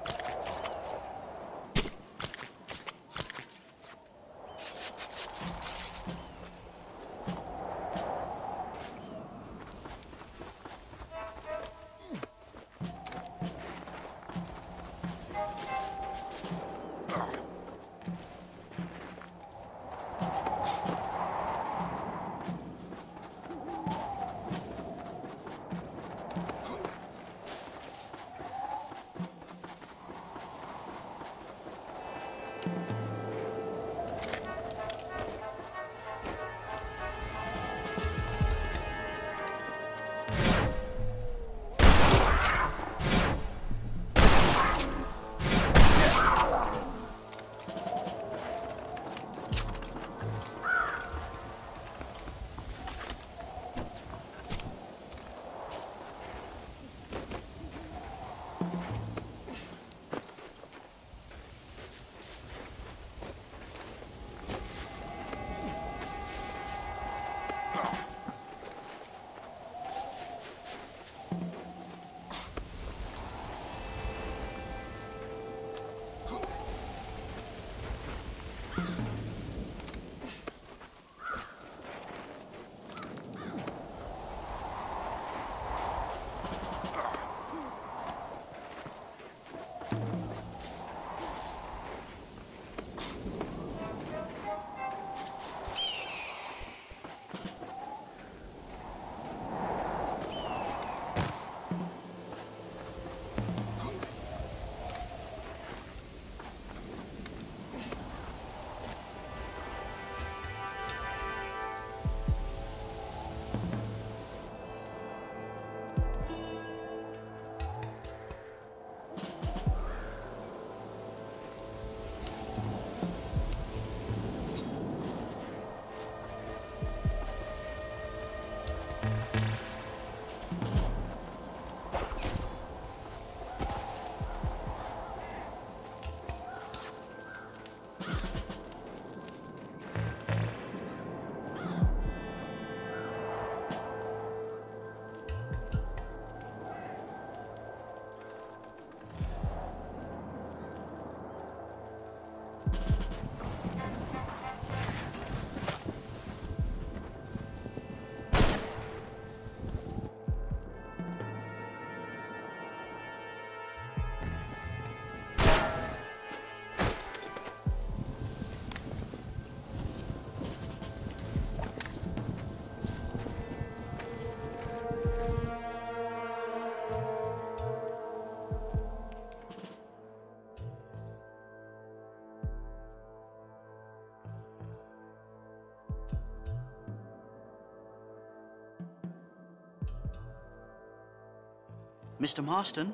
Mr. Marston?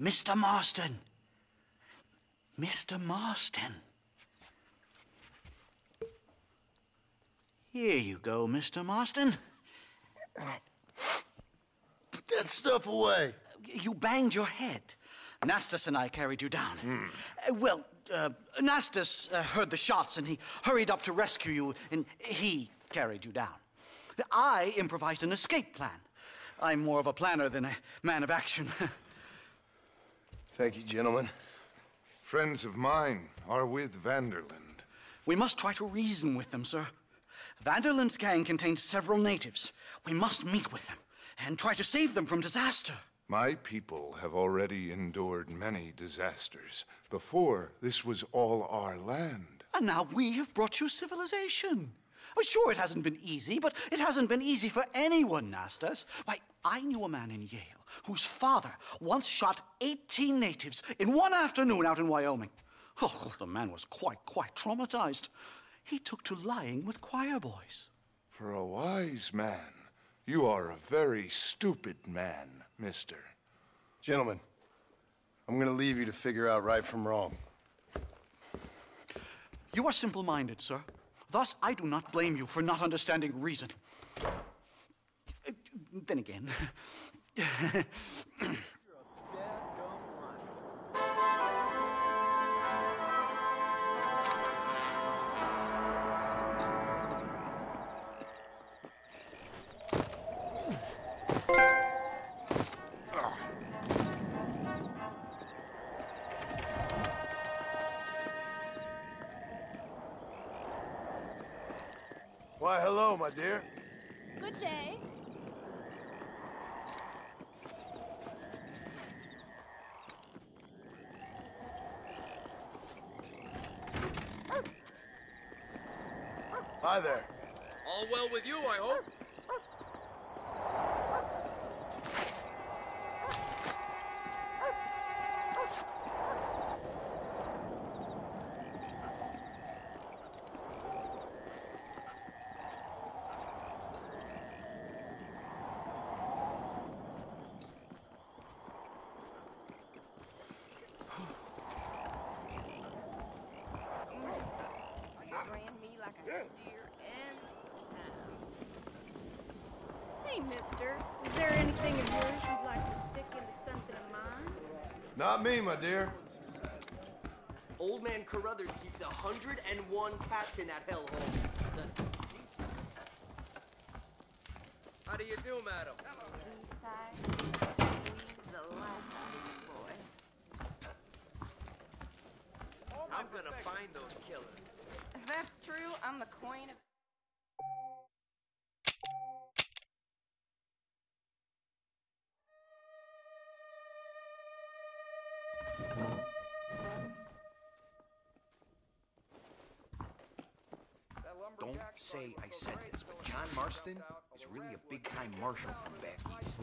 Mr. Marston! Mr. Marston! Here you go, Mr. Marston. Put that stuff away. You banged your head. Nastas and I carried you down. Nastas heard the shots and he hurried up to rescue you, and he carried you down. I improvised an escape plan. I'm more of a planner than a man of action. Thank you, gentlemen. Friends of mine are with Vanderland. We must try to reason with them, sir. Vanderland's gang contains several natives. We must meet with them and try to save them from disaster. My people have already endured many disasters. Before, this was all our land. And now we have brought you civilization. Well, sure, it hasn't been easy, but it hasn't been easy for anyone, Nastas. Why, I knew a man in Yale whose father once shot 18 natives in one afternoon out in Wyoming. Oh, the man was quite traumatized. He took to lying with choir boys. For a wise man, you are a very stupid man, mister. Gentlemen, I'm gonna leave you to figure out right from wrong. You are simple-minded, sir. Thus, I do not blame you for not understanding reason. Then again... Why, hello, my dear. Good day. Hi there. All well with you, I hope. Hey, mister. Is there anything of yours you'd like to stick into something of mine? Not me, my dear. Old man Carruthers keeps 101 cats in that hellhole. How do you do, madam? These thighs squeeze the life out of you, boy. I'm gonna find those killers. If that's true, I'm the queen of... Don't say I said this, but John Marston is really a big-time marshal from back east.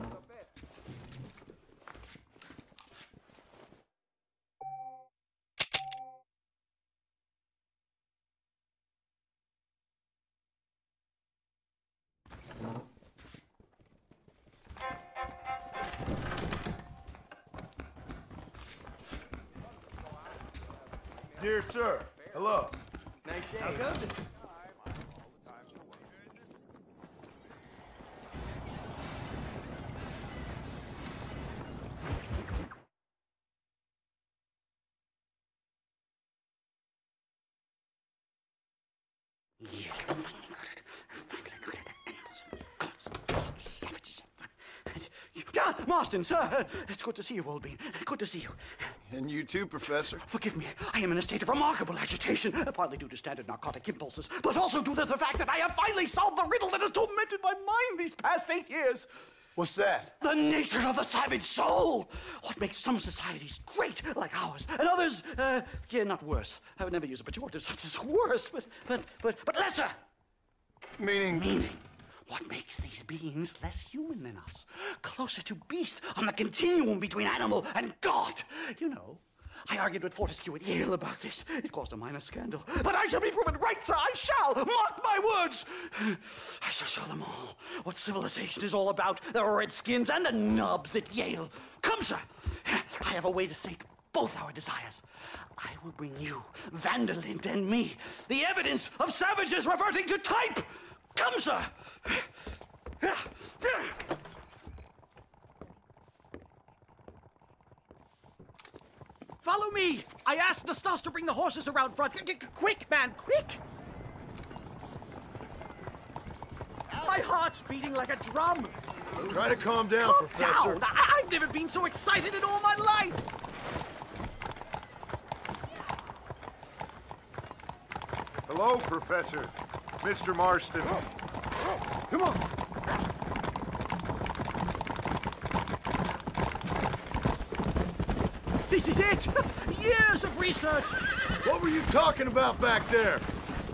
Dear sir, hello. Nice shave. How goes it? Yes, I finally got it. Animals. Savages. Marston, sir. It's good to see you, old bean. Good to see you. And you too, Professor. Forgive me. I am in a state of remarkable agitation, partly due to standard narcotic impulses, but also due to the fact that I have finally solved the riddle that has tormented my mind these past 8 years. What's that? The nature of the savage soul. What makes some societies great, like ours, and others, not worse. I would never use a pejorative such as worse, but lesser. Meaning? What makes these beings less human than us? Closer to beast on the continuum between animal and God. You know, I argued with Fortescue at Yale about this. It caused a minor scandal. But I shall be proven right, sir. I shall. Mark my words. I shall show them all what civilization is all about. The redskins and the nubs at Yale. Come, sir. I have a way to sate both our desires. I will bring you, Vanderlint and me, the evidence of savages reverting to type. Come, sir. Follow me! I asked Nastas to bring the horses around front. Quick, man, quick! My heart's beating like a drum. Try to calm down, Professor. Down. I've never been so excited in all my life. Hello, Professor. Mr. Marston. Come on. This is it! Years of research! What were you talking about back there?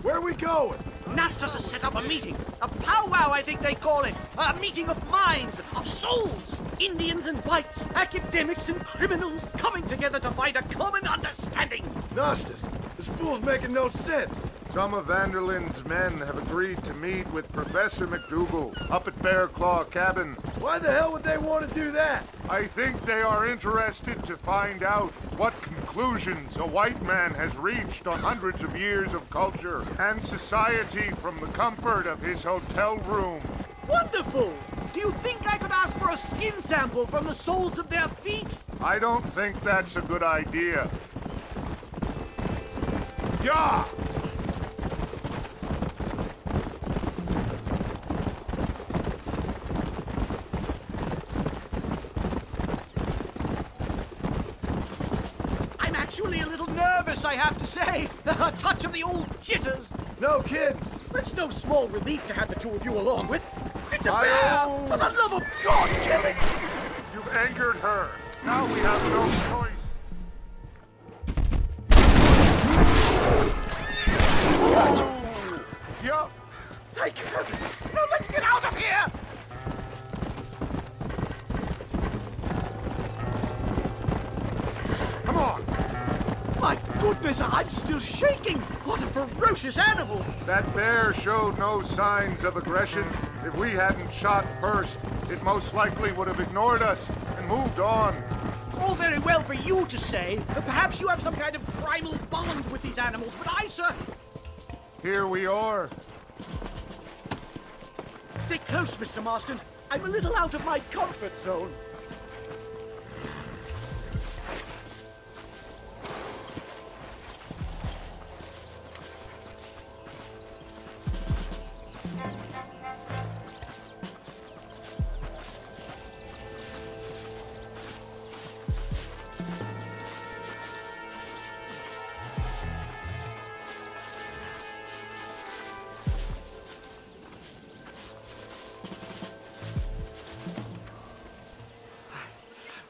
Where are we going? Nastas has set up a meeting. A powwow, I think they call it. A meeting of minds, of souls. Indians and whites, academics and criminals coming together to find a common understanding. Nastas, this fool's making no sense. Some of Vanderlyn's men have agreed to meet with Professor McDougal up at Bear Claw Cabin. Why the hell would they want to do that? I think they are interested to find out what conclusions a white man has reached on hundreds of years of culture and society from the comfort of his hotel room. Wonderful! Do you think I could ask for a skin sample from the soles of their feet? I don't think that's a good idea. Yeah! I have to say. A touch of the old jitters. No kid. It's no small relief to have the two of you along with. It's a bear! For the love of God, kill it! You've angered her. Now we have no choice. Gotcha. Yup. Thank heavens. Now let's get out of here! Come on. My goodness, I'm still shaking! What a ferocious animal! That bear showed no signs of aggression. If we hadn't shot first, it most likely would have ignored us and moved on. All very well for you to say. Perhaps you have some kind of primal bond with these animals, but I, sir... Here we are. Stay close, Mr. Marston. I'm a little out of my comfort zone.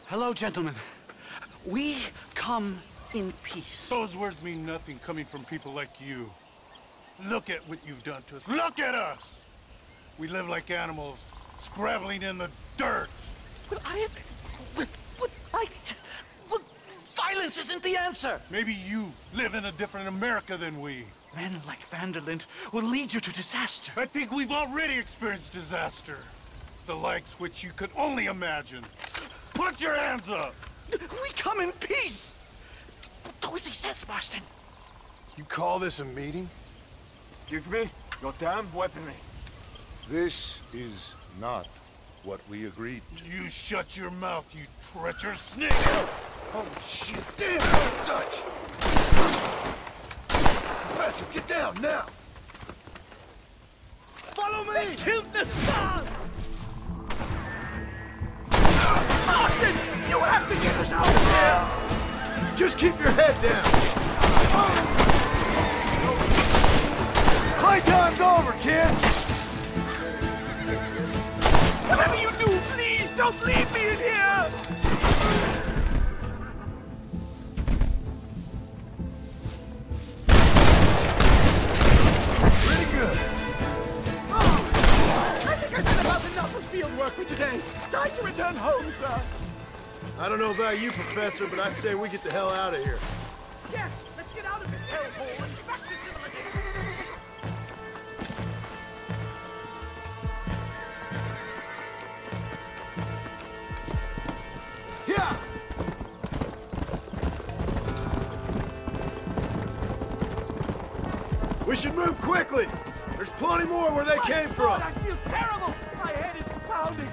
Hello, gentlemen. We come in peace. Those words mean nothing coming from people like you. Look at what you've done to us. Look at us! We live like animals, scrabbling in the dirt. Well, violence isn't the answer. Maybe you live in a different America than we. Men like Vanderlint will lead you to disaster. I think we've already experienced disaster. The likes which you could only imagine. Put your hands up! We come in peace! Do as he says, Marston. You call this a meeting? Give me your damn weaponry. This is not what we agreed to. You shut your mouth, you treacherous snake! Holy shit, damn, don't touch! Professor, get down now! Follow me! They killed the stars! Marston, you have to get us out of here! Just keep your head down! Playtime's over, kids! Whatever you do, please don't leave me in here! Pretty good. I think I've had about enough of field work for today. Time to return home, sir. I don't know about you, Professor, but I say we get the hell out of here. Yes, let's get out of this hellhole and back to civilization. Yeah! We should move quickly. There's plenty more where they came from. I feel terrible. My head is pounding.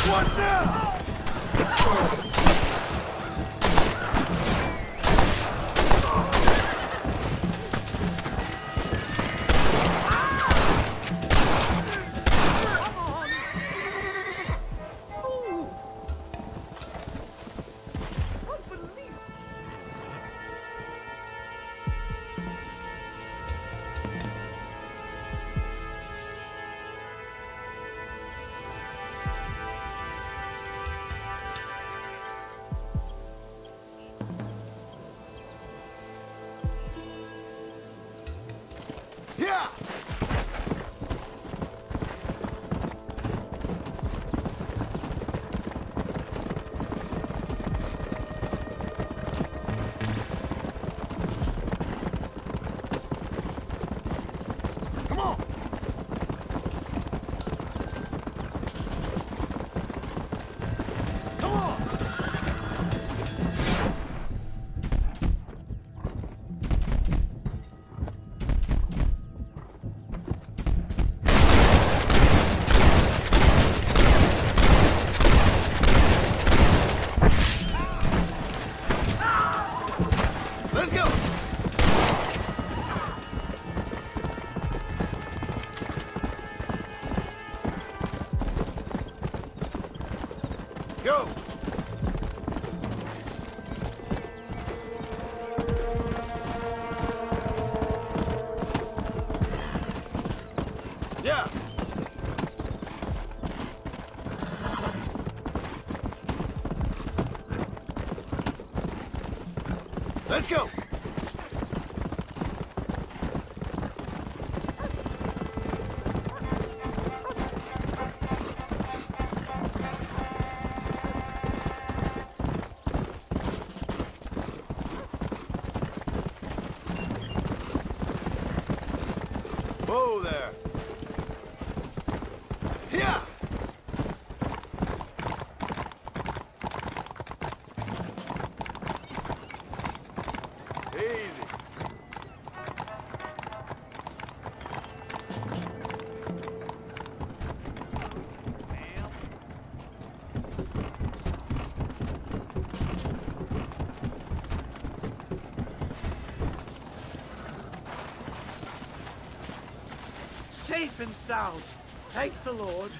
What now? Yeah! Come on! Come on! Let's go! Go! Yeah! Let's go! Whoa there! Yeah! Easy. Safe and sound. Thank the Lord.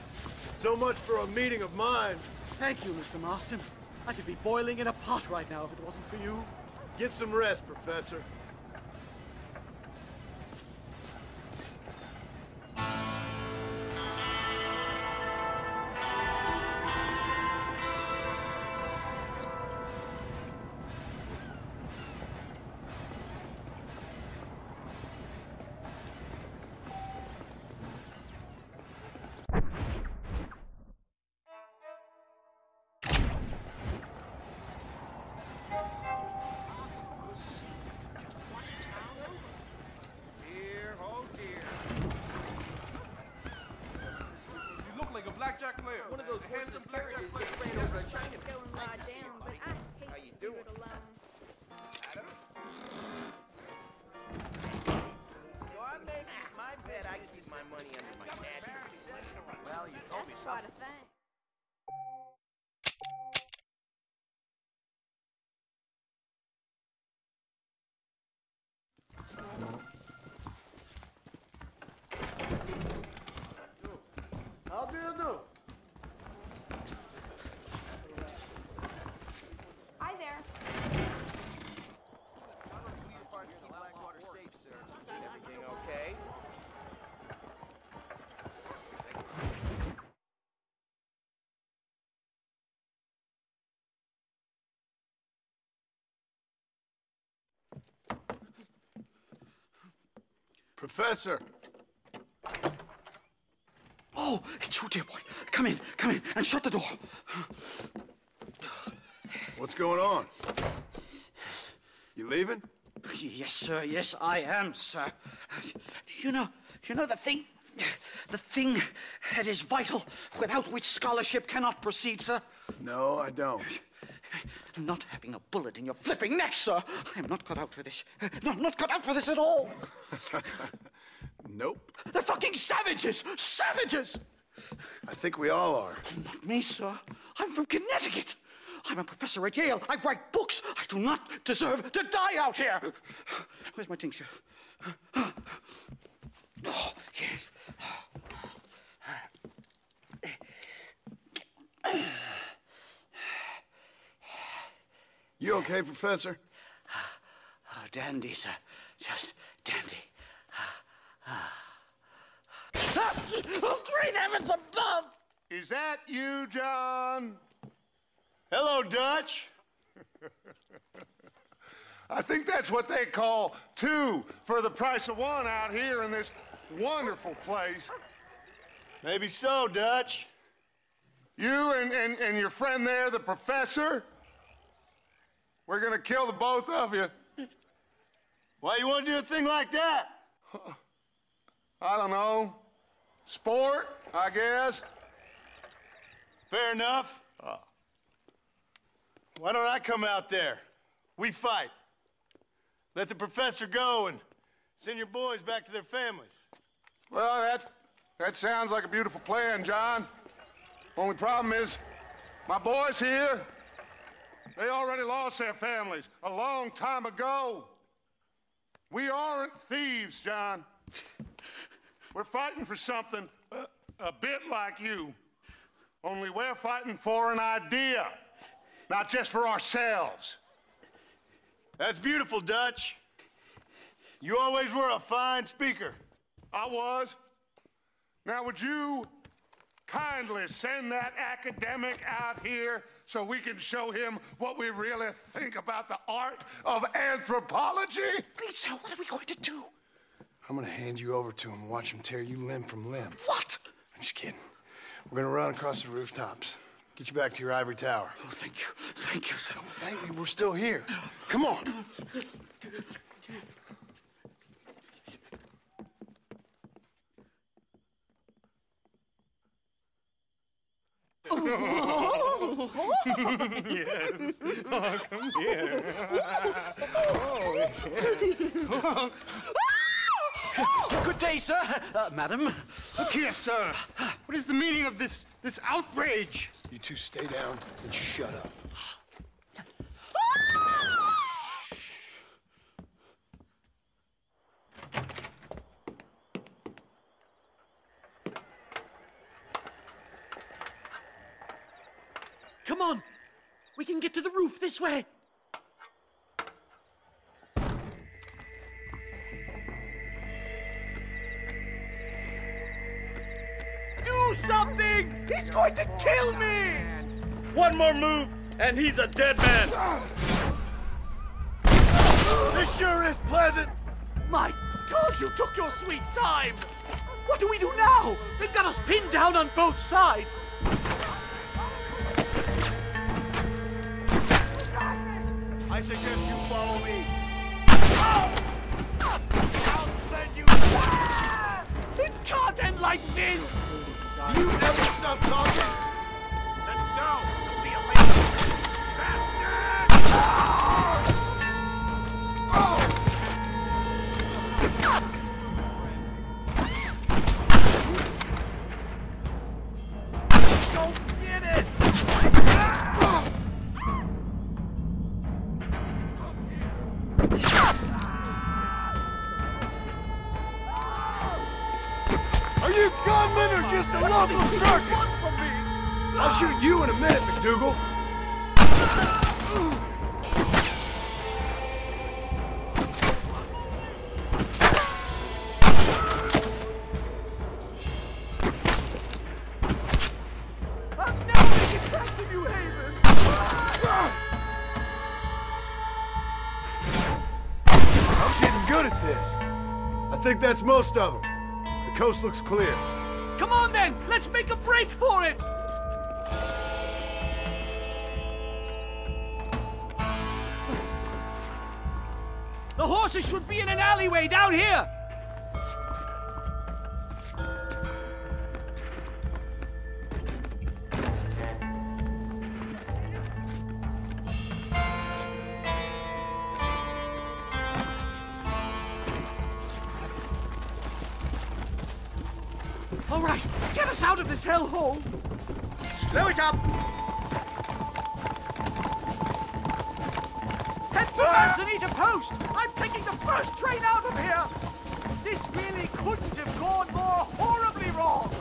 So much for a meeting of minds. Thank you, Mr. Marston. I could be boiling in a pot right now if it wasn't for you. Get some rest, Professor. blackjack player. One of those handsome characters just ran over a Chinaman. Go and lie down, but I hate How you to do doing? it alone. So I make it my bet I keep my money under my mattress. Well, you told me That's quite something. a thing. Professor! Oh, it's you, dear boy. Come in, and shut the door. What's going on? You leaving? Yes, sir. Yes, I am, sir. You know the thing that is vital, without which scholarship cannot proceed, sir? No, I don't. Not having a bullet in your flipping neck, sir. I am not cut out for this. No, I'm not cut out for this at all. Nope. They're fucking savages! Savages! I think we all are. Not me, sir. I'm from Connecticut. I'm a professor at Yale. I write books. I do not deserve to die out here. Where's my tincture? Oh, yes. You okay, Professor? Oh, dandy, sir. Just dandy. Oh, great heavens above! Is that you, John? Hello, Dutch. I think that's what they call two for the price of one out here in this wonderful place. Maybe so, Dutch. You and your friend there, the professor, we're gonna kill the both of you. Why you want to do a thing like that? I don't know. Sport, I guess. Fair enough. Why don't I come out there? We fight. Let the professor go and send your boys back to their families. Well, that sounds like a beautiful plan, John. Only problem is, my boys here, they already lost their families a long time ago. We aren't thieves, John. We're fighting for something a bit like you. Only we're fighting for an idea, not just for ourselves. That's beautiful, Dutch. You always were a fine speaker. I was. Now, would you kindly send that academic out here so we can show him what we really think about the art of anthropology? Please, sir, what are we going to do? I'm gonna hand you over to him and watch him tear you limb from limb. What? I'm just kidding. We're gonna run across the rooftops. Get you back to your ivory tower. Oh, thank you. Thank you, sir. Don't thank me, we're still here. Come on. Oh. Yes. Oh, come here. Oh. Good day, sir. Madam. Look here, sir. What is the meaning of this outrage? You two stay down and shut up. Come on! We can get to the roof this way! Do something! He's going to kill me! One more move, and he's a dead man! This sure is pleasant! My God, you took your sweet time! What do we do now? They've got us pinned down on both sides! I suggest you follow me. I'll send you... It can't end like this! You never stop talking! Let's go! Don't be a lady! Bastard! Go get it! Are you gunmen or just a local circus? I'll shoot you in a minute, McDougal. I'm never getting back to New Haven! I'm getting good at this. I think that's most of them. The coast looks clear. Come on then, let's make a break for it! The horses should be in an alleyway down here! All right, get us out of this hellhole! Slow it up! Head for Manzanita Post! I'm taking the first train out of here! This really couldn't have gone more horribly wrong!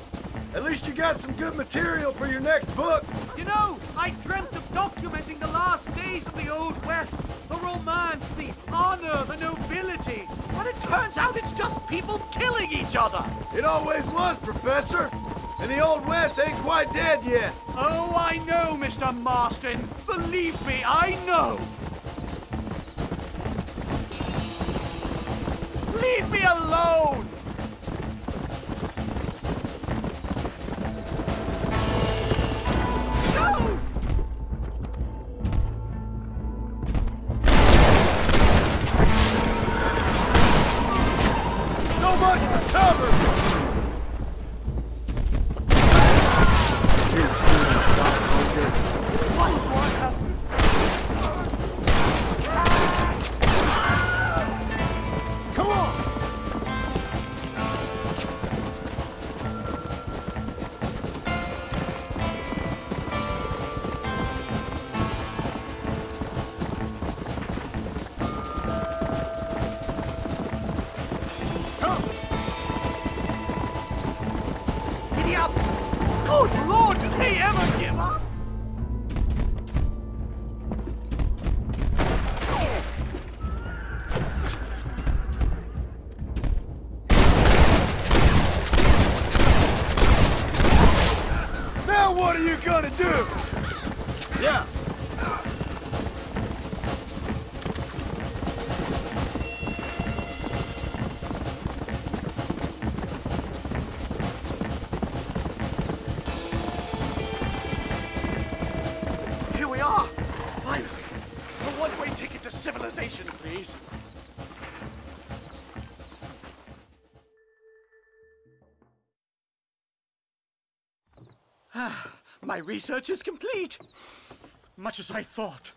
At least you got some good material for your next book. You know, I dreamt of documenting the last days of the Old West. The romance, the honor, the nobility. But it turns out it's just people killing each other. It always was, Professor. And the Old West ain't quite dead yet. Oh, I know, Mr. Marston. Believe me, I know. Leave me alone! No! So much for cover! Come on! Giddy up! Good Lord, do they ever give up? Now what are you gonna do? Yeah. Here we are! Finally! A one-way ticket to civilization, please. My research is complete. Much as I thought.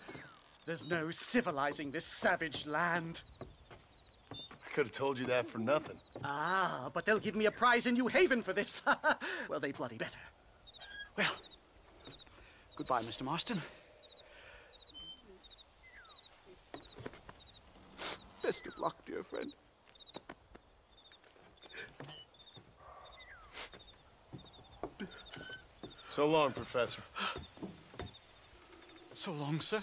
There's no civilizing this savage land. I could have told you that for nothing. Ah, but they'll give me a prize in New Haven for this. Well, they bloody better. Well, goodbye, Mr. Marston. Best of luck, dear friend. So long, Professor. So long, sir.